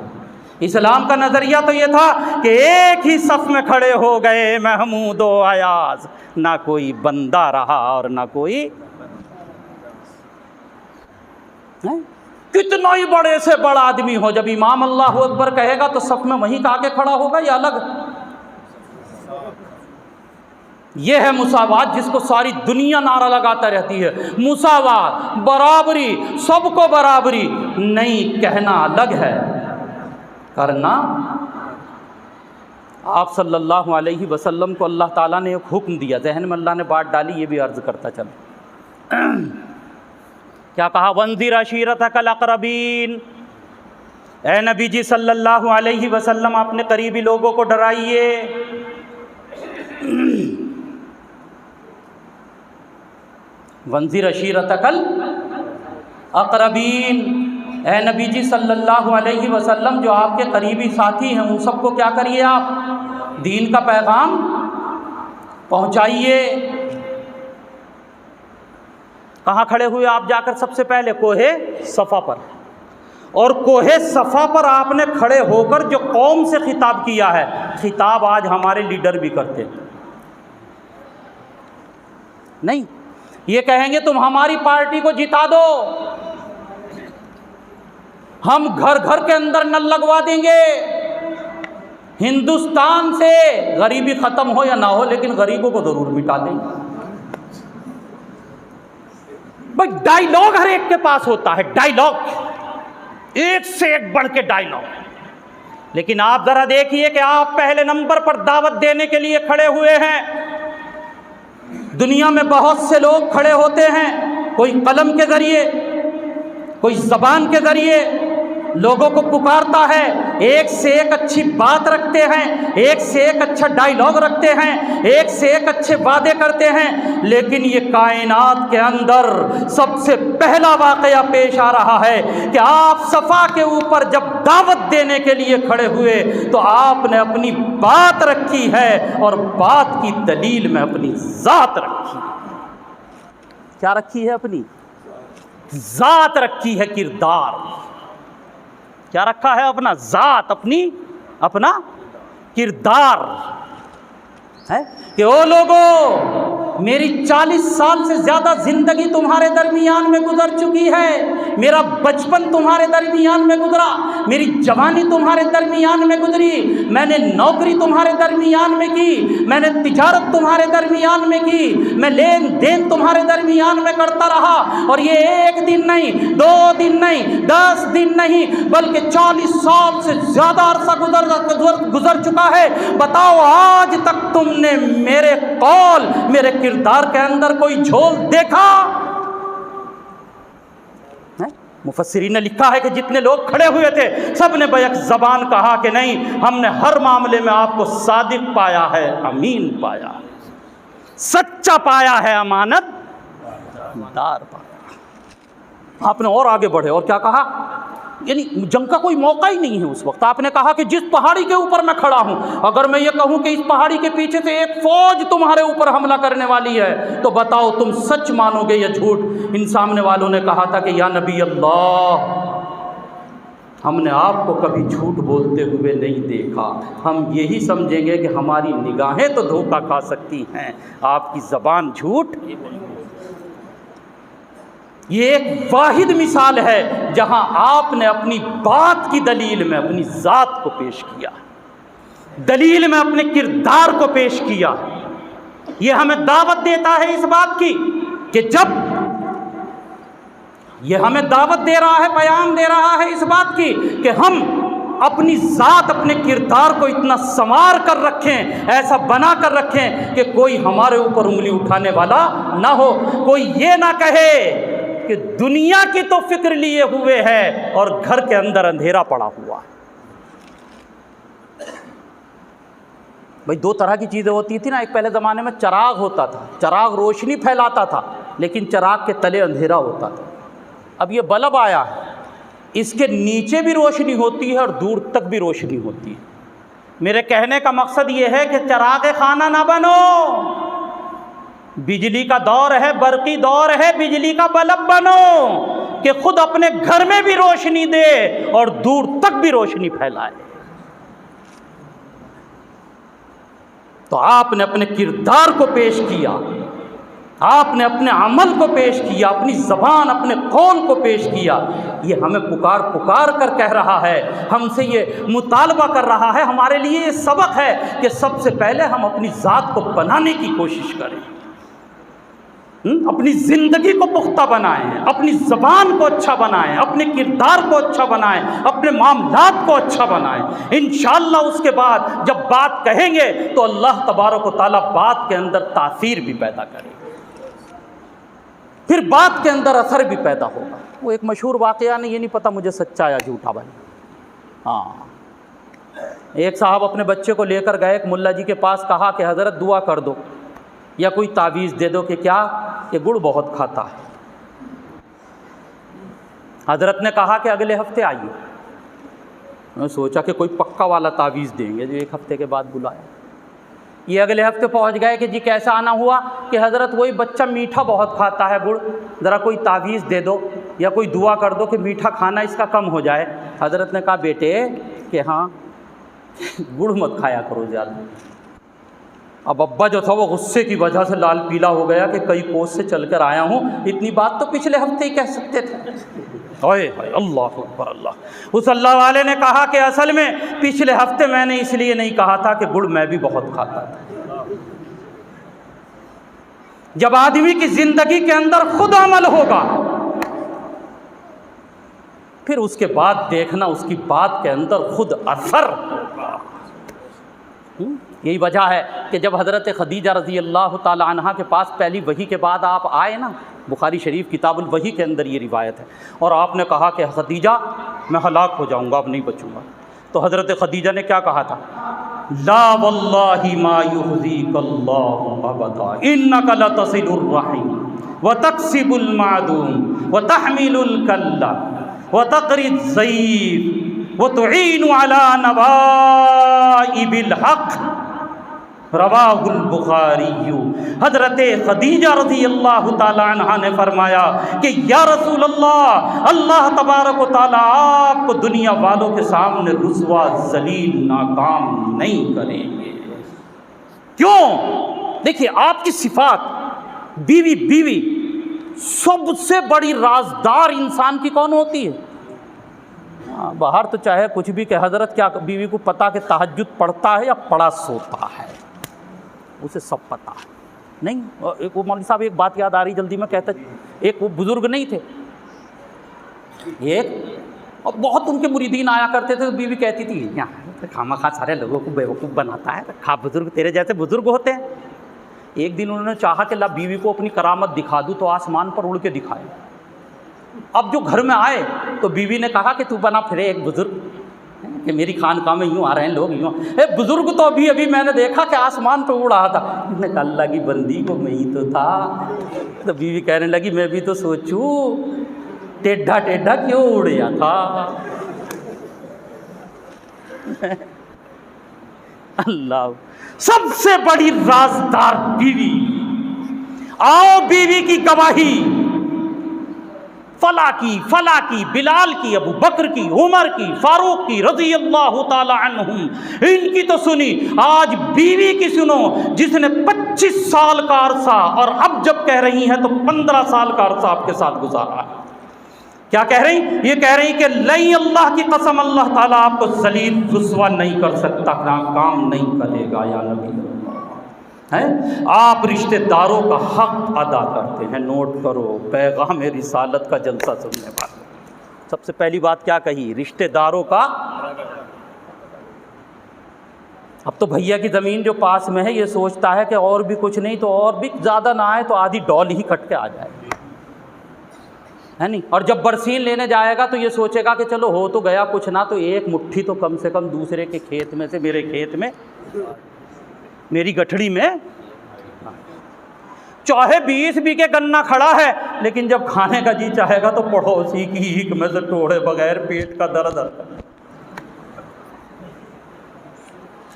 इस्लाम का नज़रिया तो ये था कि एक ही सफ में खड़े हो गए महमूद व अयाज, ना कोई बंदा रहा और ना कोई। कितना ही बड़े से बड़ा आदमी हो, जब इमाम अल्लाहु अकबर कहेगा तो सफ में वहीं आके खड़ा होगा या अलग? यह है मुसावात, जिसको सारी दुनिया नारा लगाता रहती है। मुसावात, बराबरी, सबको बराबरी। नहीं, कहना अलग है, करना। आप सल्लल्लाहु अलैहि वसल्लम को अल्लाह ताला ने एक हुक्म दिया, जहन में अल्लाह ने बात डाली, ये भी अर्ज करता चल। क्या कहा? वंज़िर अशीरतकल अक़रबीन। ए नबी जी सल्लल्लाहु अलैहि वसल्लम, अपने करीबी लोगों को डराइए। वंज़िर अशीरतकल अक़रबीन। ए नबी जी सल्लल्लाहु अलैहि वसल्लम, जो आपके करीबी साथी हैं उन सबको क्या करिए? आप दीन का पैगाम पहुँचाइए। कहाँ खड़े हुए आप जाकर? सबसे पहले कोहे सफ़ा पर। और कोहे सफ़ा पर आपने खड़े होकर जो कौम से खिताब किया है, खिताब आज हमारे लीडर भी करते नहीं। ये कहेंगे तुम हमारी पार्टी को जिता दो, हम घर घर के अंदर नल लगवा देंगे, हिंदुस्तान से गरीबी ख़त्म हो या ना हो लेकिन गरीबों को ज़रूर मिटा देंगे। भाई डायलॉग हर एक के पास होता है, डायलॉग, एक से एक बढ़ के डायलॉग। लेकिन आप जरा देखिए कि आप पहले नंबर पर दावत देने के लिए खड़े हुए हैं। दुनिया में बहुत से लोग खड़े होते हैं, कोई कलम के जरिए, कोई जबान के जरिए लोगों को पुकारता है, एक से एक अच्छी बात रखते हैं, एक से एक अच्छा डायलॉग रखते हैं, एक से एक अच्छे वादे करते हैं। लेकिन ये कायनात के अंदर सबसे पहला वाकया पेश आ रहा है कि आप सफ़ा के ऊपर जब दावत देने के लिए खड़े हुए तो आपने अपनी बात रखी है और बात की दलील में अपनी ज़ात रखी। क्या रखी है? अपनी ज़ात रखी है, किरदार। क्या रखा है? अपना ज़ात, अपना किरदार है कि ओ लोगों, मेरी 40 साल से ज़्यादा ज़िंदगी तुम्हारे दरमियान में गुजर चुकी है, मेरा बचपन तुम्हारे दरमियान में गुजरा, मेरी जवानी तुम्हारे दरमियान में गुजरी, मैंने नौकरी तुम्हारे दरमियान में की, मैंने तिजारत तुम्हारे दरमियान में की, मैं लेन देन तुम्हारे दरमियान में करता रहा। और ये एक दिन नहीं, 2 दिन नहीं, 10 दिन नहीं, बल्कि 40 साल से ज़्यादा अरसा गुजर चुका है। बताओ, आज तक तुमने मेरे कौल, मेरे किरदार के अंदर कोई झोल देखा है? मुफस्सिरीन ने लिखा है कि जितने लोग खड़े हुए थे सब ने बैक ज़बान कहा कि नहीं, हमने हर मामले में आपको सादिक पाया है, अमीन पाया, सच्चा पाया है, अमानतदार पाया। आपने और आगे बढ़े और क्या कहा? यानी जंग का कोई मौका ही नहीं है उस वक्त। आपने कहा कि जिस पहाड़ी के ऊपर मैं खड़ा हूं, अगर मैं ये कहूं कि इस पहाड़ी के पीछे से एक फौज तुम्हारे ऊपर हमला करने वाली है तो बताओ तुम सच मानोगे या झूठ? इन सामने वालों ने कहा था कि या नबी अल्लाह, हमने आपको कभी झूठ बोलते हुए नहीं देखा, हम यही समझेंगे कि हमारी निगाहें तो धोखा खा सकती हैं, आपकी ज़बान झूठ। ये एक वाहिद मिसाल है जहां आपने अपनी बात की दलील में अपनी ज़ात को पेश किया। दलील में अपने किरदार को पेश किया। ये हमें दावत देता है इस बात की कि जब ये हमें दावत दे रहा है, पैगाम दे रहा है इस बात की कि हम अपनी ज़ात, अपने किरदार को इतना संवार कर रखें, ऐसा बना कर रखें कि कोई हमारे ऊपर उंगली उठाने वाला ना हो, कोई ये ना कहे कि दुनिया की तो फिक्र लिए हुए है और घर के अंदर अंधेरा पड़ा हुआ है। भाई दो तरह की चीज़ें होती थी ना, एक पहले ज़माने में चराग होता था, चराग रोशनी फैलाता था, लेकिन चराग के तले अंधेरा होता था। अब ये बल्ब आया है, इसके नीचे भी रोशनी होती है और दूर तक भी रोशनी होती है। मेरे कहने का मकसद ये है कि चराग खाना ना बनो। बिजली का दौर है, बरकी दौर है, बिजली का बल्ब बनो कि खुद अपने घर में भी रोशनी दे और दूर तक भी रोशनी फैलाए। तो आपने अपने किरदार को पेश किया, आपने अपने अमल को पेश किया, अपनी ज़बान, अपने कौल को पेश किया। ये हमें पुकार पुकार कर कह रहा है, हमसे ये मुतालबा कर रहा है, हमारे लिए ये सबक है कि सबसे पहले हम अपनी ज़ात को बनाने की कोशिश करें, अपनी ज़िंदगी को पुख्ता बनाएं, अपनी ज़बान को अच्छा बनाएं, अपने किरदार को अच्छा बनाएं, अपने मामलात को अच्छा बनाएं। इंशाअल्लाह उसके बाद जब बात कहेंगे तो अल्लाह तबारक व तआला बात के अंदर तासीर भी पैदा करेगा, फिर बात के अंदर असर भी पैदा होगा। वो एक मशहूर वाक़या नहीं, ये नहीं पता मुझे सच्चा या झूठा भाई। हाँ, एक साहब अपने बच्चे को लेकर गए एक मुल्ला जी के पास, कहा कि हज़रत दुआ कर दो या कोई तावीज़ दे दो कि क्या, कि गुड़ बहुत खाता है। हज़रत ने कहा कि अगले हफ्ते आइए। मैंने सोचा कि कोई पक्का वाला तावीज़ देंगे, जो एक हफ्ते के बाद बुलाया। ये अगले हफ्ते पहुंच गए कि जी कैसा आना हुआ, कि हज़रत वही बच्चा मीठा बहुत खाता है गुड़, ज़रा कोई तावीज़ दे दो या कोई दुआ कर दो कि मीठा खाना इसका कम हो जाए। हज़रत ने कहा बेटे कि हाँ गुड़ मत खाया करो ज़्यादा। अब अब्बा जो था वो गुस्से की वजह से लाल पीला हो गया कि कई कोस से चल कर आया हूँ, इतनी बात तो पिछले हफ्ते ही कह सकते थे। हाय हाय, अल्लाह अकबर अल्लाह। उस अल्लाह वाले ने कहा कि असल में पिछले हफ्ते मैंने इसलिए नहीं कहा था कि गुड़ मैं भी बहुत खाता था। जब आदमी की ज़िंदगी के अंदर खुद अमल होगा, फिर उसके बाद देखना उसकी बात के अंदर खुद असर होगा। यही वजह है कि जब हज़रत खदीजा रज़ी अल्लाह ताला अन्हा के पास पहली वही के बाद आप आए ना, बुखारी शरीफ किताबुल वही के अंदर ये रिवायत है, और आपने कहा कि खदीजा मैं हलाक हो जाऊंगा, अब नहीं बचूंगा, तो हज़रत खदीजा ने क्या कहा था, ला वल्लाहि मा युहज़ीकल्लाहु अबदा इन्नका लतसिलुर रहीम व तक्सिबुल मादूम व तहमिलुल कल्ला व तक़रिज़ ज़ईफ़ व तुईनु अला नवाइबिल हक़ रवाहुल बुखारी। हज़रत खदीजा रज़ी अल्लाह ताला अन्हा ने फरमाया कि या रसूल अल्लाह, अल्लाह तबारक व तआला आपको दुनिया वालों के सामने रुस्वा ज़लील नाकाम नहीं करेंगे। क्यों? देखिए आपकी सिफात, बीवी बीवी सबसे बड़ी राजदार इंसान की कौन होती है? बाहर तो चाहे कुछ भी कहे, हज़रत क्या बीवी को पता कि तहज्जुद पढ़ता है या पढ़ा सोता है, उसे सब पता है। नहीं, एक वो मौलवी साहब एक बात याद आ रही जल्दी में, कहते एक वो बुज़ुर्ग नहीं थे, एक और बहुत उनके मुरीदीन आया करते थे, तो बीवी कहती थी यहाँ खामा खा सारे लोगों को बेवकूफ़ बनाता है, खा बुज़ुर्ग तेरे जैसे बुज़ुर्ग होते हैं। एक दिन उन्होंने चाहा कि ला बीवी को अपनी करामत दिखा दूँ, तो आसमान पर उड़ के दिखाए। अब जो घर में आए तो बीवी ने कहा कि तू बना फिरे एक बुज़ुर्ग, कि मेरी खानकाह में यूँ आ रहे हैं लोग, यूँ बुज़ुर्ग तो अभी अभी मैंने देखा कि आसमान पर उड़ रहा था। मैंने कहा अल्लाह की बंदी को मैं ही तो था। तो बीवी कहने लगी मैं भी तो सोचूं टेढ़ा टेढ़ा क्यों उड़या था। अल्लाह, सबसे बड़ी राजदार बीवी। आओ बीवी की गवाही, फला की, बिलाल की, अबू बकर की, उमर की, फारूक की रज़ी अल्लाह ताला अन्हुम, इनकी तो सुनी। आज बीवी की सुनो जिसने 25 साल का अरसा, और अब जब कह रही हैं तो 15 साल का अरसा आपके साथ गुजारा है। क्या कह रही? ये कह रही कि नहीं, अल्लाह की कसम, अल्लाह ताला आपको जलील रुस्वा नहीं कर सकता, काम नहीं करेगा या नबी है। आप रिश्तेदारों का हक अदा करते हैं। नोट करो, पैगाम रिसालत का जलसा सुनने वाले सबसे पहली बात क्या कही? रिश्तेदारों का। अब तो भैया की ज़मीन जो पास में है ये सोचता है कि और भी कुछ नहीं तो और भी ज़्यादा ना आए तो आधी डॉल ही कट के आ जाए, है नहीं? और जब बरसीन लेने जाएगा तो ये सोचेगा कि चलो हो तो गया कुछ ना तो एक मुट्ठी तो कम से कम दूसरे के खेत में से मेरे खेत में, मेरी गठड़ी में। चाहे 20 बीघे गन्ना खड़ा है, लेकिन जब खाने का जी चाहेगा तो पड़ोसी की ईख में से तोड़े बगैर पेट का दर्द आता है।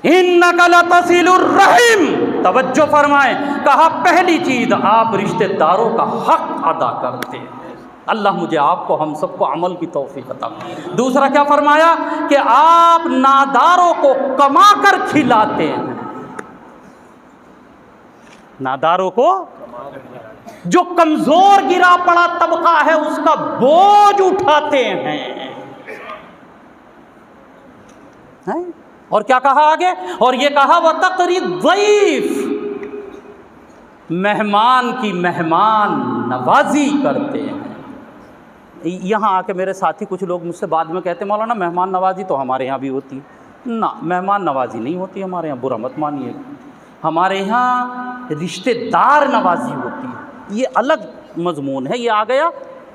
इन्नका लतसिलुर रहीम, तवज्जो फरमाएं, कहा पहली चीज आप रिश्तेदारों का हक अदा करते हैं। अल्लाह मुझे आपको हम सबको अमल की तौफीक अता करे। दूसरा क्या फरमाया कि आप नादारों को कमा कर खिलाते हैं। नादारों को, जो कमजोर गिरा पड़ा तबका है उसका बोझ उठाते हैं। और क्या कहा आगे? और ये कहा व तक़री ज़ईफ़, मेहमान की मेहमान नवाजी करते हैं। यहाँ आके मेरे साथी कुछ लोग मुझसे बाद में कहते मौलाना मेहमान नवाजी तो हमारे यहाँ भी होती है। ना, मेहमान नवाजी नहीं होती हमारे यहाँ, बुरा मत मानिए। हमारे यहाँ रिश्तेदार नवाजी होती है, ये अलग मजमून है। ये आ गया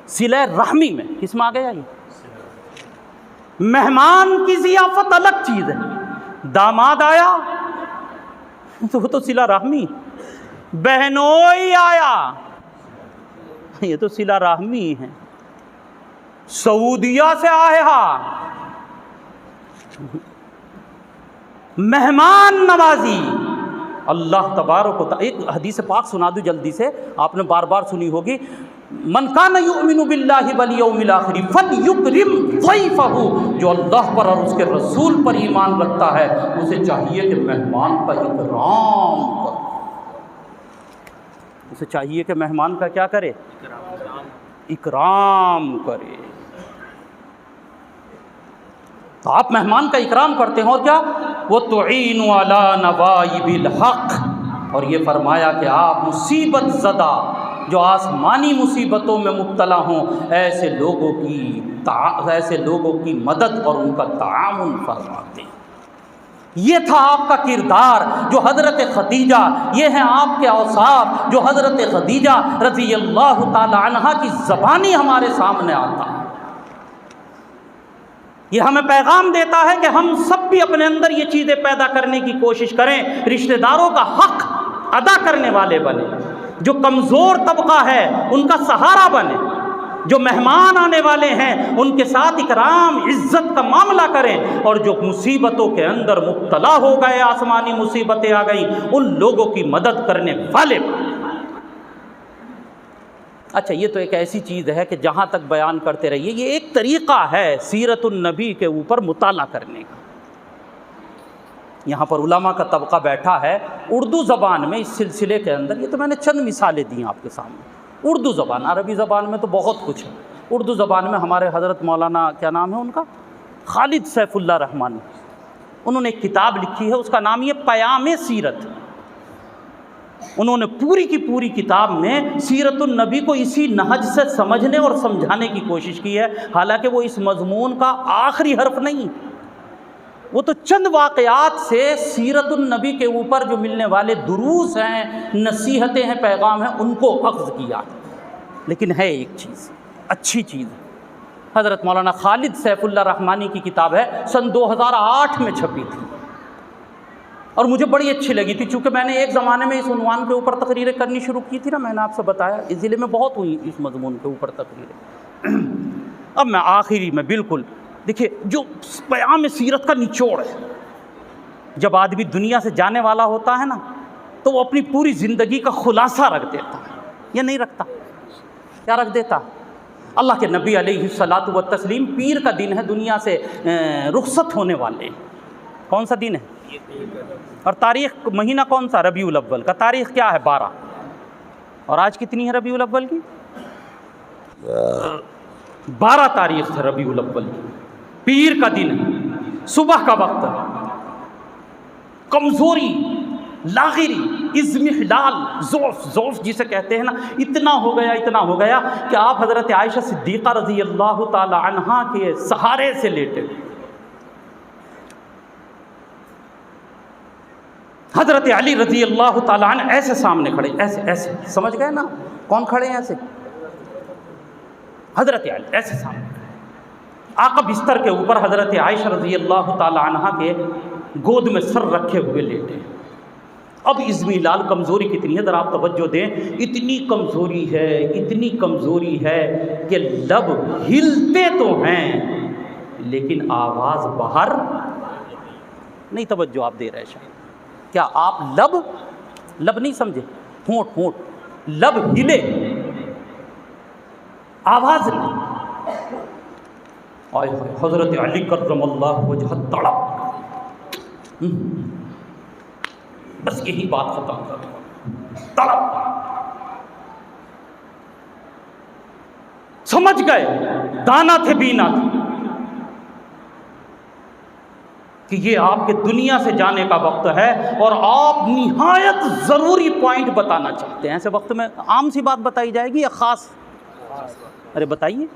सिले रहमी में। किस में आ गया? ये मेहमान की ज़ियाफ़त अलग चीज़ है। दामाद आया तो वो तो सिला रहमी, बहनोई आया ये तो सिला रहमी है। सऊदिया से आया मेहमान नवाजी, अल्लाह तबारक व तआला। एक हदीस पाक सुना दूँ जल्दी से, आपने बार बार सुनी होगी। मन कान युमिनु बिल्लाहि वल यौमिल आखिर फलयुकरिम ज़ैफ़हु, जो अल्लाह पर और उसके रसूल पर ईमान रखता है उसे चाहिए कि मेहमान का इकराम करे। उसे चाहिए कि मेहमान का क्या करे? इकराम करे। तो आप मेहमान का इकराम करते हैं। और क्या? वो तुईनु अला नवाइबिल हक़, और ये फरमाया कि आप मुसीबत ज़दा, जो आसमानी मुसीबतों में मुब्तला हों, ऐसे लोगों की मदद और उनका तामुन फरमाते हैं। ये था आपका किरदार जो हज़रत खदीजा, ये हैं आपके औसाफ जो हज़रत खदीजा रज़ी अल्लाह ताला अन्हा की ज़बानी हमारे सामने आता है। ये हमें पैगाम देता है कि हम सब भी अपने अंदर ये चीज़ें पैदा करने की कोशिश करें, रिश्तेदारों का हक अदा करने वाले बने, जो कमज़ोर तबका है उनका सहारा बने, जो मेहमान आने वाले हैं उनके साथ इकराम इज़्ज़त का मामला करें, और जो मुसीबतों के अंदर मुब्तला हो गए, आसमानी मुसीबतें आ गई, उन लोगों की मदद करने वाले बने। अच्छा, ये तो एक ऐसी चीज़ है कि जहाँ तक बयान करते रहिए, ये एक तरीक़ा है सीरतुन नबी के ऊपर मुताला करने का। यहाँ पर उलमा का तबका बैठा है उर्दू ज़बान में इस सिलसिले के अंदर। ये तो मैंने चंद मिसालें दी आपके सामने। उर्दू ज़बान, अरबी ज़बान में तो बहुत कुछ है। उर्दू ज़बान में हमारे हज़रत मौलाना, क्या नाम है उनका, खालिद सैफुल्लाह रहमान, उन्होंने एक किताब लिखी है, उसका नाम ये पयाम सीरत। उन्होंने पूरी की पूरी किताब में सीरतुन नबी को इसी नहज से समझने और समझाने की कोशिश की है। हालांकि वो इस मज़मून का आखिरी हर्फ नहीं, वो तो चंद वाक़यात से सीरतुन नबी के ऊपर जो मिलने वाले दुरूस हैं, नसीहतें हैं, पैगाम हैं, उनको अख्ज़ किया। लेकिन है एक चीज़, अच्छी चीज़, हज़रत मौलाना खालिद सैफुल्लाह रहमानी की किताब है, सन 2008 में छपी थी और मुझे बड़ी अच्छी लगी थी। चूँकि मैंने एक ज़माने में इस उन्वान के ऊपर तकरीरें करनी शुरू की थी ना, मैंने आपसे बताया, इस ज़िले में बहुत हुई इस मज़मून के ऊपर तकरीरें। अब मैं आखिरी में बिल्कुल, देखिए, जो पयाम सीरत का निचोड़ है, जब आदमी दुनिया से जाने वाला होता है ना, तो वो अपनी पूरी ज़िंदगी का खुलासा रख देता है, या नहीं रखता? क्या रख देता? अल्लाह के नबी अलैहिस्सलातु व तस्लीम, पीर का दिन है, दुनिया से रुखसत होने वाले। कौन सा दिन है? और तारीख़, महीना कौन सा? रबीउल अव्वल का। तारीख़ क्या है? 12। और आज कितनी है रबीउल अव्वल की? 12 तारीख है रबीउल अव्वल, पीर का दिन है, सुबह का वक्त है। कमज़ोरी, लागिरी, इज़्मिहलाल, ज़ौफ़ जिसे कहते हैं ना, इतना हो गया कि आप हज़रत आयशा सिद्दीक़ा रज़ी अल्लाह ताला अन्हा के सहारे से लेटे। हज़रत अली रज़ी अल्लाह ताला अन्हु ऐसे सामने खड़े, ऐसे समझ गए ना कौन खड़े हैं? ऐसे हज़रत अली ऐसे सामने, आका बिस्तर के ऊपर हज़रत आयशा रज़ी अल्लाह ताला अन्हा के गोद में सर रखे हुए लेटे। अब इज़्मिलाल, कमज़ोरी कितनी है ज़रा आप तवज्जो दें, इतनी कमज़ोरी है कि लब हिलते तो हैं लेकिन आवाज़ बाहर नहीं। तवज्जो आप दे रहे शायद, क्या आप लब नहीं समझे? होंठ लब हिले, आवाज़ नहीं। आय हज़रत अली कर्रमल्लाहु वजह तड़प, बस यही बात खत्म कर, तड़प। समझ गए, दाना थे बीना थे कि ये आपके दुनिया से जाने का वक्त है और आप निहायत ज़रूरी पॉइंट बताना चाहते हैं। ऐसे वक्त में आम सी बात बताई जाएगी या ख़ास? अरे बताइए।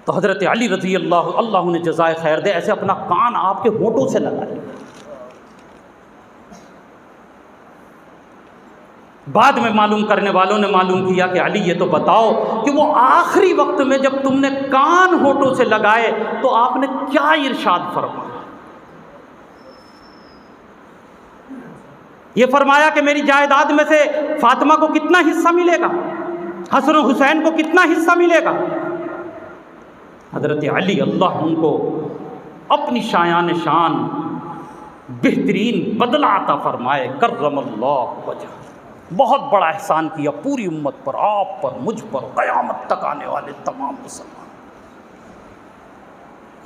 तो हज़रत अली रज़ी अल्लाह ने जज़ाए खैर दे, ऐसे अपना कान आपके होठों से लगाया। बाद में मालूम करने वालों ने मालूम किया कि अली ये तो बताओ कि वो आखिरी वक्त में जब तुमने कान होठों से लगाए तो आपने क्या इरशाद फरमाया? ये फरमाया कि मेरी जायदाद में से फातिमा को कितना हिस्सा मिलेगा, हसन हुसैन को कितना हिस्सा मिलेगा? हज़रत अली अल्लाह उनको अपनी शायान शान बेहतरीन बदला अता फरमाए, कर्रमल्लाहु वजह। बहुत बड़ा एहसान किया पूरी उम्मत पर, आप पर, मुझ पर, क़यामत तक आने वाले तमाम मुसलमान,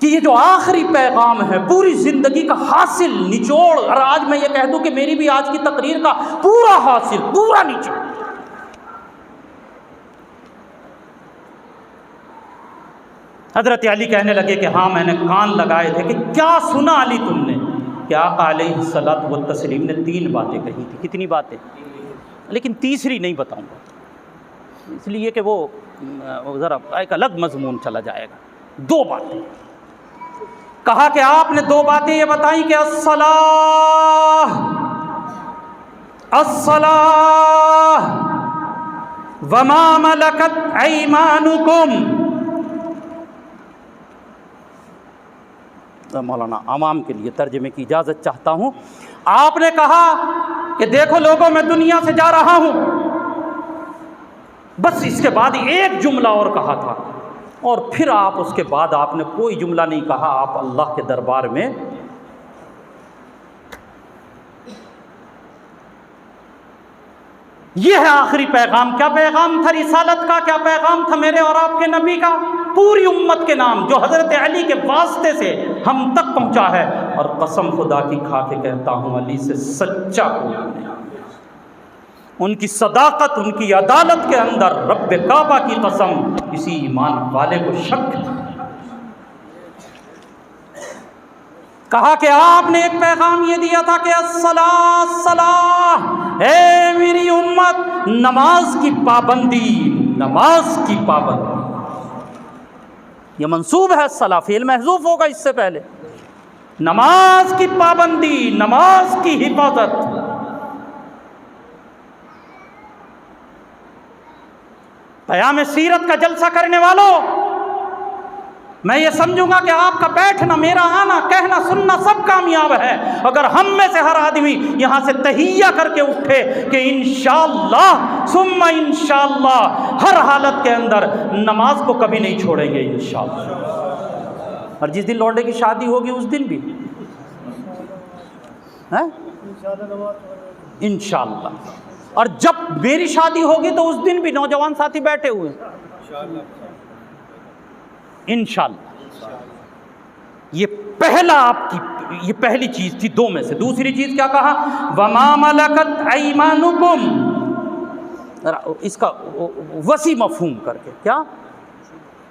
कि ये जो आखिरी पैगाम है पूरी ज़िंदगी का हासिल निचोड़। और आज मैं ये कह दूं कि मेरी भी आज की तकरीर का पूरा हासिल, पूरा निचोड़, हज़रत अली कहने लगे कि हाँ मैंने कान लगाए थे। कि क्या सुना अली तुमने? कि आका अलैहिस्सलातु व तस्लीम ने 3 बातें कही थी। कितनी बातें? लेकिन तीसरी नहीं बताऊंगा, इसलिए कि वो ज़रा एक अलग मजमून चला जाएगा। 2 बातें कहा कि आपने 2 बातें ये बताई कि अस्सलाह वमा मलकत ऐमानुकुम। मौलाना आवाम के लिए तर्जमे की इजाज़त चाहता हूँ। आपने कहा कि देखो लोगों मैं दुनिया से जा रहा हूँ, बस इसके बाद एक जुमला और कहा था और फिर आप उसके बाद आपने कोई जुमला नहीं कहा। आप अल्लाह के दरबार में यह है आखिरी पैगाम। क्या पैगाम था रिसालत का? क्या पैगाम था मेरे और आपके नबी का? पूरी उम्मत के नाम जो हज़रत अली के वास्ते से हम तक पहुंचा है। और कसम खुदा की खा के कहता हूं, अली से सच्चा कोई नहीं। उनकी सदाकत, उनकी अदालत के अंदर रब्बे काबा की कसम किसी ईमान वाले को शक नहीं। कहा कि आपने एक पैगाम ये दिया था कि अस्सलाह, ए मेरी उम्मत, नमाज की पाबंदी, नमाज की पाबंदी। ये मंसूब है, सला फेल महजूफ होगा इससे पहले। नमाज की पाबंदी, नमाज की हिफाजत। क़याम सीरत का जलसा करने वालों, मैं ये समझूंगा कि आपका बैठना, मेरा आना, कहना, सुनना सब कामयाब है अगर हम में से हर आदमी यहाँ से तहिया करके उठे कि इंशाअल्लाह सुम्मा इंशाअल्लाह हर हालत के अंदर नमाज को कभी नहीं छोड़ेंगे इंशाअल्लाह। और जिस दिन लौंडे की शादी होगी उस दिन भी है इंशाअल्लाह। और जब मेरी शादी होगी तो उस दिन भी नौजवान साथी बैठे हुए इंशाअल्लाह। ये पहला आपकी, ये पहली चीज़ थी 2 में से। दूसरी चीज़ क्या कहा? वमा मलकत ऐमानुकुम, इसका वसी मफहूम करके, क्या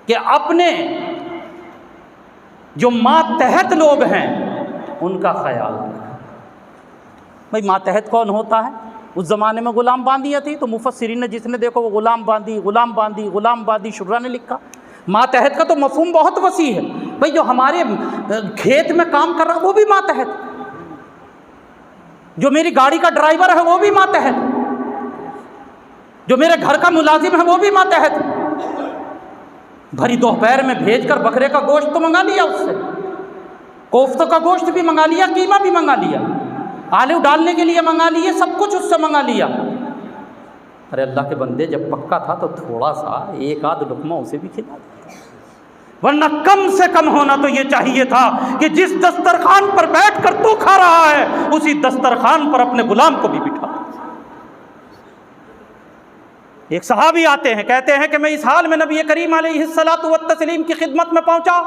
कि अपने जो मातहत लोग हैं उनका ख्याल रखा। भाई मातहत कौन होता है? उस ज़माने में ग़ुलाम बांदियाँ थी, तो मुफस्सिरीन ने जिसने देखो वो ग़ुलाम बांदी शुरा ने लिखा। मातहत का तो मफहूम बहुत वसी है। भाई जो हमारे खेत में काम कर रहा है वो भी मातहत, जो मेरी गाड़ी का ड्राइवर है वो भी मातहत, जो मेरे घर का मुलाजिम है वो भी मातहत। भरी दोपहर में भेजकर बकरे का गोश्त तो मंगा लिया, उससे कोफ्तों का गोश्त भी मंगा लिया, कीमा भी मंगा लिया, आलू डालने के लिए मंगा लिए, सब कुछ उससे मंगा लिया। अरे अल्लाह के बंदे, जब पक्का था तो थोड़ा सा एक आध लुकमा उसे भी खिला देता, वरना कम से कम होना तो ये चाहिए था कि जिस दस्तरखान पर बैठकर तू खा रहा है उसी दस्तरखान पर अपने गुलाम को भी बिठा। एक सहाबी आते हैं, कहते हैं कि मैं इस हाल में नबी करीम अलैहिस्सलातु वत्तस्लीम की खिदमत में पहुंचा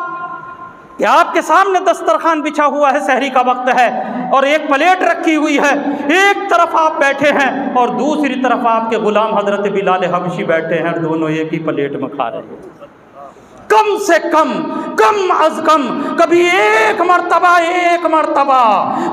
कि आपके सामने दस्तरखान बिछा हुआ है, सहरी का वक्त है और एक प्लेट रखी हुई है, एक तरफ आप बैठे हैं और दूसरी तरफ आपके गुलाम हजरत बिलाल हबशी बैठे हैं, दोनों एक ही प्लेट में खा रहे हैं। कम से कम, कम अज कम, कभी एक मर्तबा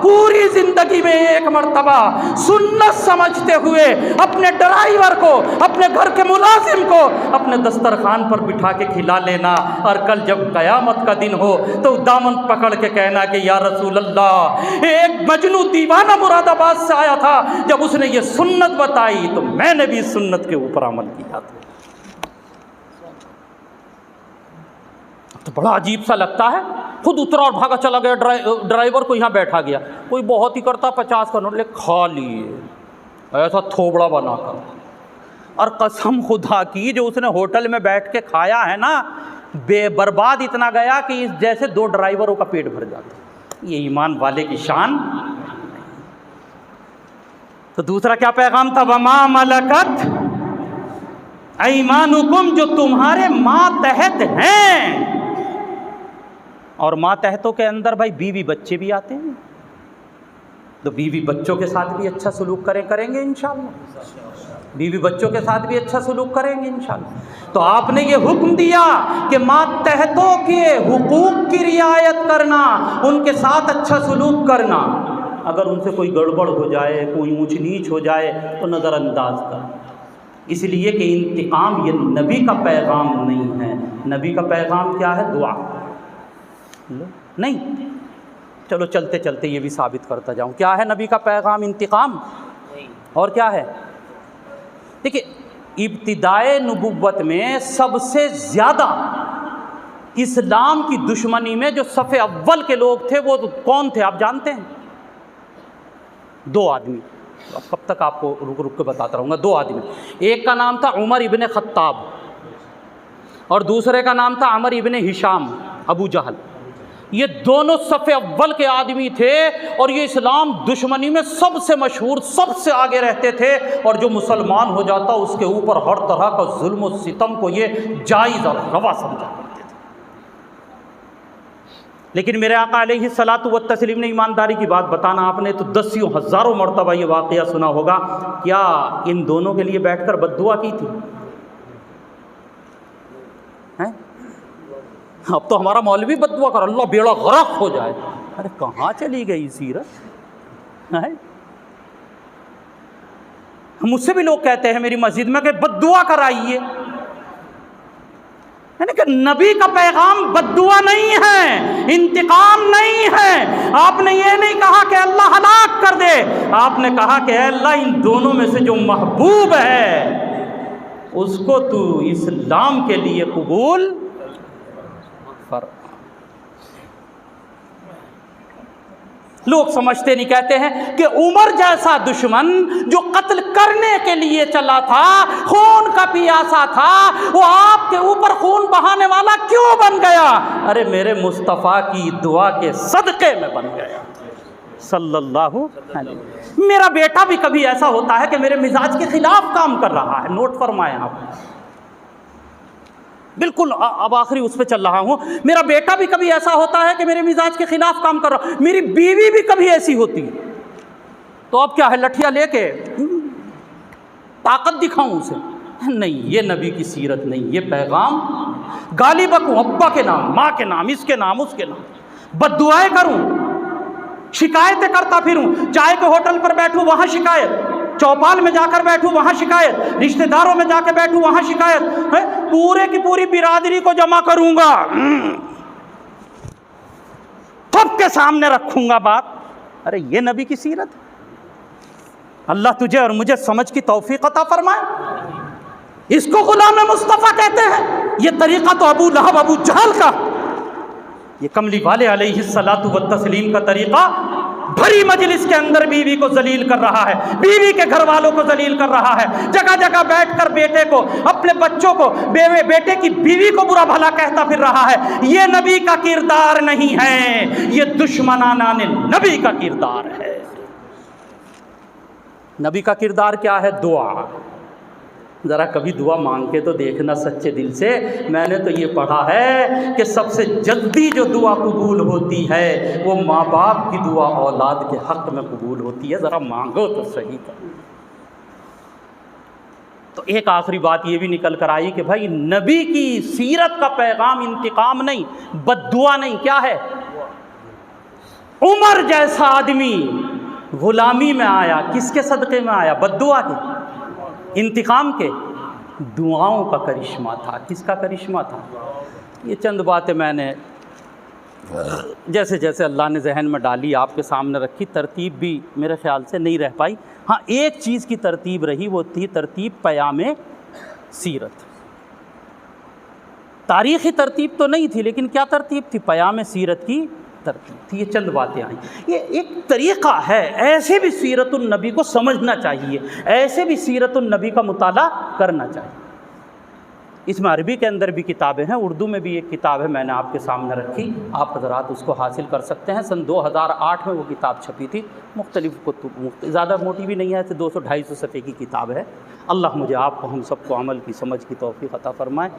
पूरी जिंदगी में एक मर्तबा सुन्नत समझते हुए अपने ड्राइवर को, अपने घर के मुलाजिम को अपने दस्तरखान पर बिठा के खिला लेना, और कल जब कयामत का दिन हो तो दामन पकड़ के कहना कि या रसूल अल्लाह, एक मजनू दीवाना मुरादाबाद से आया था, जब उसने ये सुन्नत बताई तो मैंने भी सुन्नत के ऊपर अमल किया था। तो बड़ा अजीब सा लगता है, खुद उतरा और भागा चला गया, ड्राइवर को यहाँ बैठा गया। कोई बहुत ही करता 50 का नोट ले खा लिए ऐसा थोबड़ा बनाकर, और कसम खुदा की जो उसने होटल में बैठ के खाया है ना, बेबर्बाद इतना गया कि इस जैसे 2 ड्राइवरों का पेट भर जाता। ये ईमान वाले की शान। तो दूसरा क्या पैगाम था? वमा मलकत ऐमानुकुम, जो तुम्हारे मातहत हैं। और मातहतों के अंदर भाई बीवी बच्चे भी आते हैं, तो बीवी बच्चों के साथ भी अच्छा सलूक करेंगे इंशाअल्लाह, बीवी बच्चों के साथ भी अच्छा सलूक करेंगे इंशाअल्लाह। तो आपने ये हुक्म दिया कि मातहतों के हुकूक की रियायत करना, उनके साथ अच्छा सलूक करना। अगर उनसे कोई गड़बड़ हो जाए, कोई ऊंच नीच हो जाए तो नज़रअंदाज कर, इसलिए कि इंतकाम ये नबी का पैगाम नहीं है। नबी का पैगाम क्या है? दुआ नहीं। चलो चलते चलते ये भी साबित करता जाऊं, क्या है नबी का पैगाम? इंतकाम नहीं। और क्या है? देखिए, इब्तिदाए नबुव्वत में सबसे ज़्यादा इस्लाम की दुश्मनी में जो सफ़े अव्वल के लोग थे वो कौन थे आप जानते हैं? 2 आदमी। अब कब तक आपको रुक रुक के बताता रहूँगा। 2 आदमी, एक का नाम था उमर इब्ने खत्ताब और दूसरे का नाम था अमर इब्ने हिशाम अबू जहल। ये दोनों सफ़े अव्वल के आदमी थे और ये इस्लाम दुश्मनी में सबसे मशहूर, सबसे आगे रहते थे, और जो मुसलमान हो जाता उसके ऊपर हर तरह का जुल्म और सितम को ये जायज़ और रवा समझा करते थे। लेकिन मेरे आका अलैहिस्सलातु वत्तस्लीम ने ईमानदारी की बात बताना, आपने तो 10 हज़ारों मरतबा ये वाक़या सुना होगा, क्या इन दोनों के लिए बैठकर बद्दुआ की थी? हैं? अब तो हमारा मौलवी बद्दुआ कर, अल्लाह बेड़ा गर्क हो जाए। अरे कहाँ चली गई सीरत है? मुझसे भी लोग कहते हैं मेरी मस्जिद में कि बद्दुआ कराइए, यानी कि नबी का पैगाम बद्दुआ नहीं है, इंतकाम नहीं है। आपने ये नहीं कहा कि अल्लाह हलाक कर दे, आपने कहा कि अल्लाह इन दोनों में से जो महबूब है उसको तू इस्लाम के लिए कबूल कर। लोग समझते नहीं, कहते हैं कि उमर जैसा दुश्मन जो कत्ल करने के लिए चला था, खून का पियासा था, वो आपके ऊपर खून बहाने वाला क्यों बन गया? अरे मेरे मुस्तफ़ा की दुआ के सदक़े में बन गया सल्लल्लाहु अलैहि। मेरा बेटा भी कभी ऐसा होता है कि मेरे मिजाज के खिलाफ काम कर रहा है, नोट फरमाएं आप, बिल्कुल अब आखिरी उस पर चल रहा हूँ। मेरा बेटा भी कभी ऐसा होता है कि मेरे मिजाज के खिलाफ काम कर रहा, मेरी बीवी भी कभी ऐसी होती, तो अब क्या है, लठिया लेके ताकत दिखाऊं उसे? नहीं, ये नबी की सीरत नहीं, ये पैगाम गाली बकूं अब्बा के नाम, माँ के नाम, इसके नाम, उसके नाम, बद्दुआएं करूं, शिकायतें करता फिरूं, चाय के होटल पर बैठूं वहां शिकायत, चौपाल में जाकर बैठूं वहां शिकायत, रिश्तेदारों में जाकर बैठूं वहां शिकायत, पूरे की पूरी बिरादरी को जमा करूंगा, सबके सामने रखूंगा बात। अरे ये नबी की सीरत? अल्लाह तुझे और मुझे समझ की तौफीक अता फरमाए। इसको गुलाम मुस्तफ़ा कहते हैं। ये तरीक़ा तो अबू लहब, अबू जहल का, ये कमली वाले अलैहिस्सलातु व तस्लीम का तरीक़ा भरी मजलिस के अंदर बीवी को जलील कर रहा है, बीवी के घर वालों को जलील कर रहा है, जगह जगह बैठकर बेटे को, अपने बच्चों को, बेटे की बीवी को बुरा भला कहता फिर रहा है। ये नबी का किरदार नहीं है, ये दुश्मनाना नबी का किरदार है। नबी का किरदार क्या है? दुआ। ज़रा कभी दुआ मांग के तो देखना सच्चे दिल से। मैंने तो ये पढ़ा है कि सबसे जल्दी जो दुआ कबूल होती है वो माँ बाप की दुआ औलाद के हक़ में कबूल होती है। ज़रा मांगो तो सही कर। तो एक आखिरी बात ये भी निकल कर आई कि भाई नबी की सीरत का पैगाम इंतकाम नहीं, बद्दुआ नहीं, क्या है? उमर जैसा आदमी गुलामी में आया, किसके सदक़े में आया? बद्दुआ के, इंतकाम के? दुआओं का करिश्मा था। किसका करिश्मा था? ये चंद बातें मैंने जैसे जैसे अल्लाह ने जहन में डाली आपके सामने रखी। तरतीब भी मेरे ख़्याल से नहीं रह पाई। हाँ, एक चीज़ की तरतीब रही, वो थी तरतीब क़याम सीरत। तारीख़ी तरतीब तो नहीं थी, लेकिन क्या तरतीब थी? क़याम सीरत की तरतीब थी। ये चंद बातें आई। ये एक तरीक़ा है, ऐसे भी सीरतुन नबी को समझना चाहिए, ऐसे भी सीरतुन नबी का मुताला करना चाहिए। इसमें अरबी के अंदर भी किताबें हैं, उर्दू में भी एक किताब है, मैंने आपके सामने रखी, आप हज़रात उसको हासिल कर सकते हैं। सन 2008 में वो किताब छपी थी। मुख्तलिफ कुतुब, ज़्यादा मोटी भी नहीं है, ऐसे 200-250 सफ़े की किताब है। अल्लाह मुझे आपको, हम सबको अमल की समझ की तौफ़ीक़ अता फ़रमाए।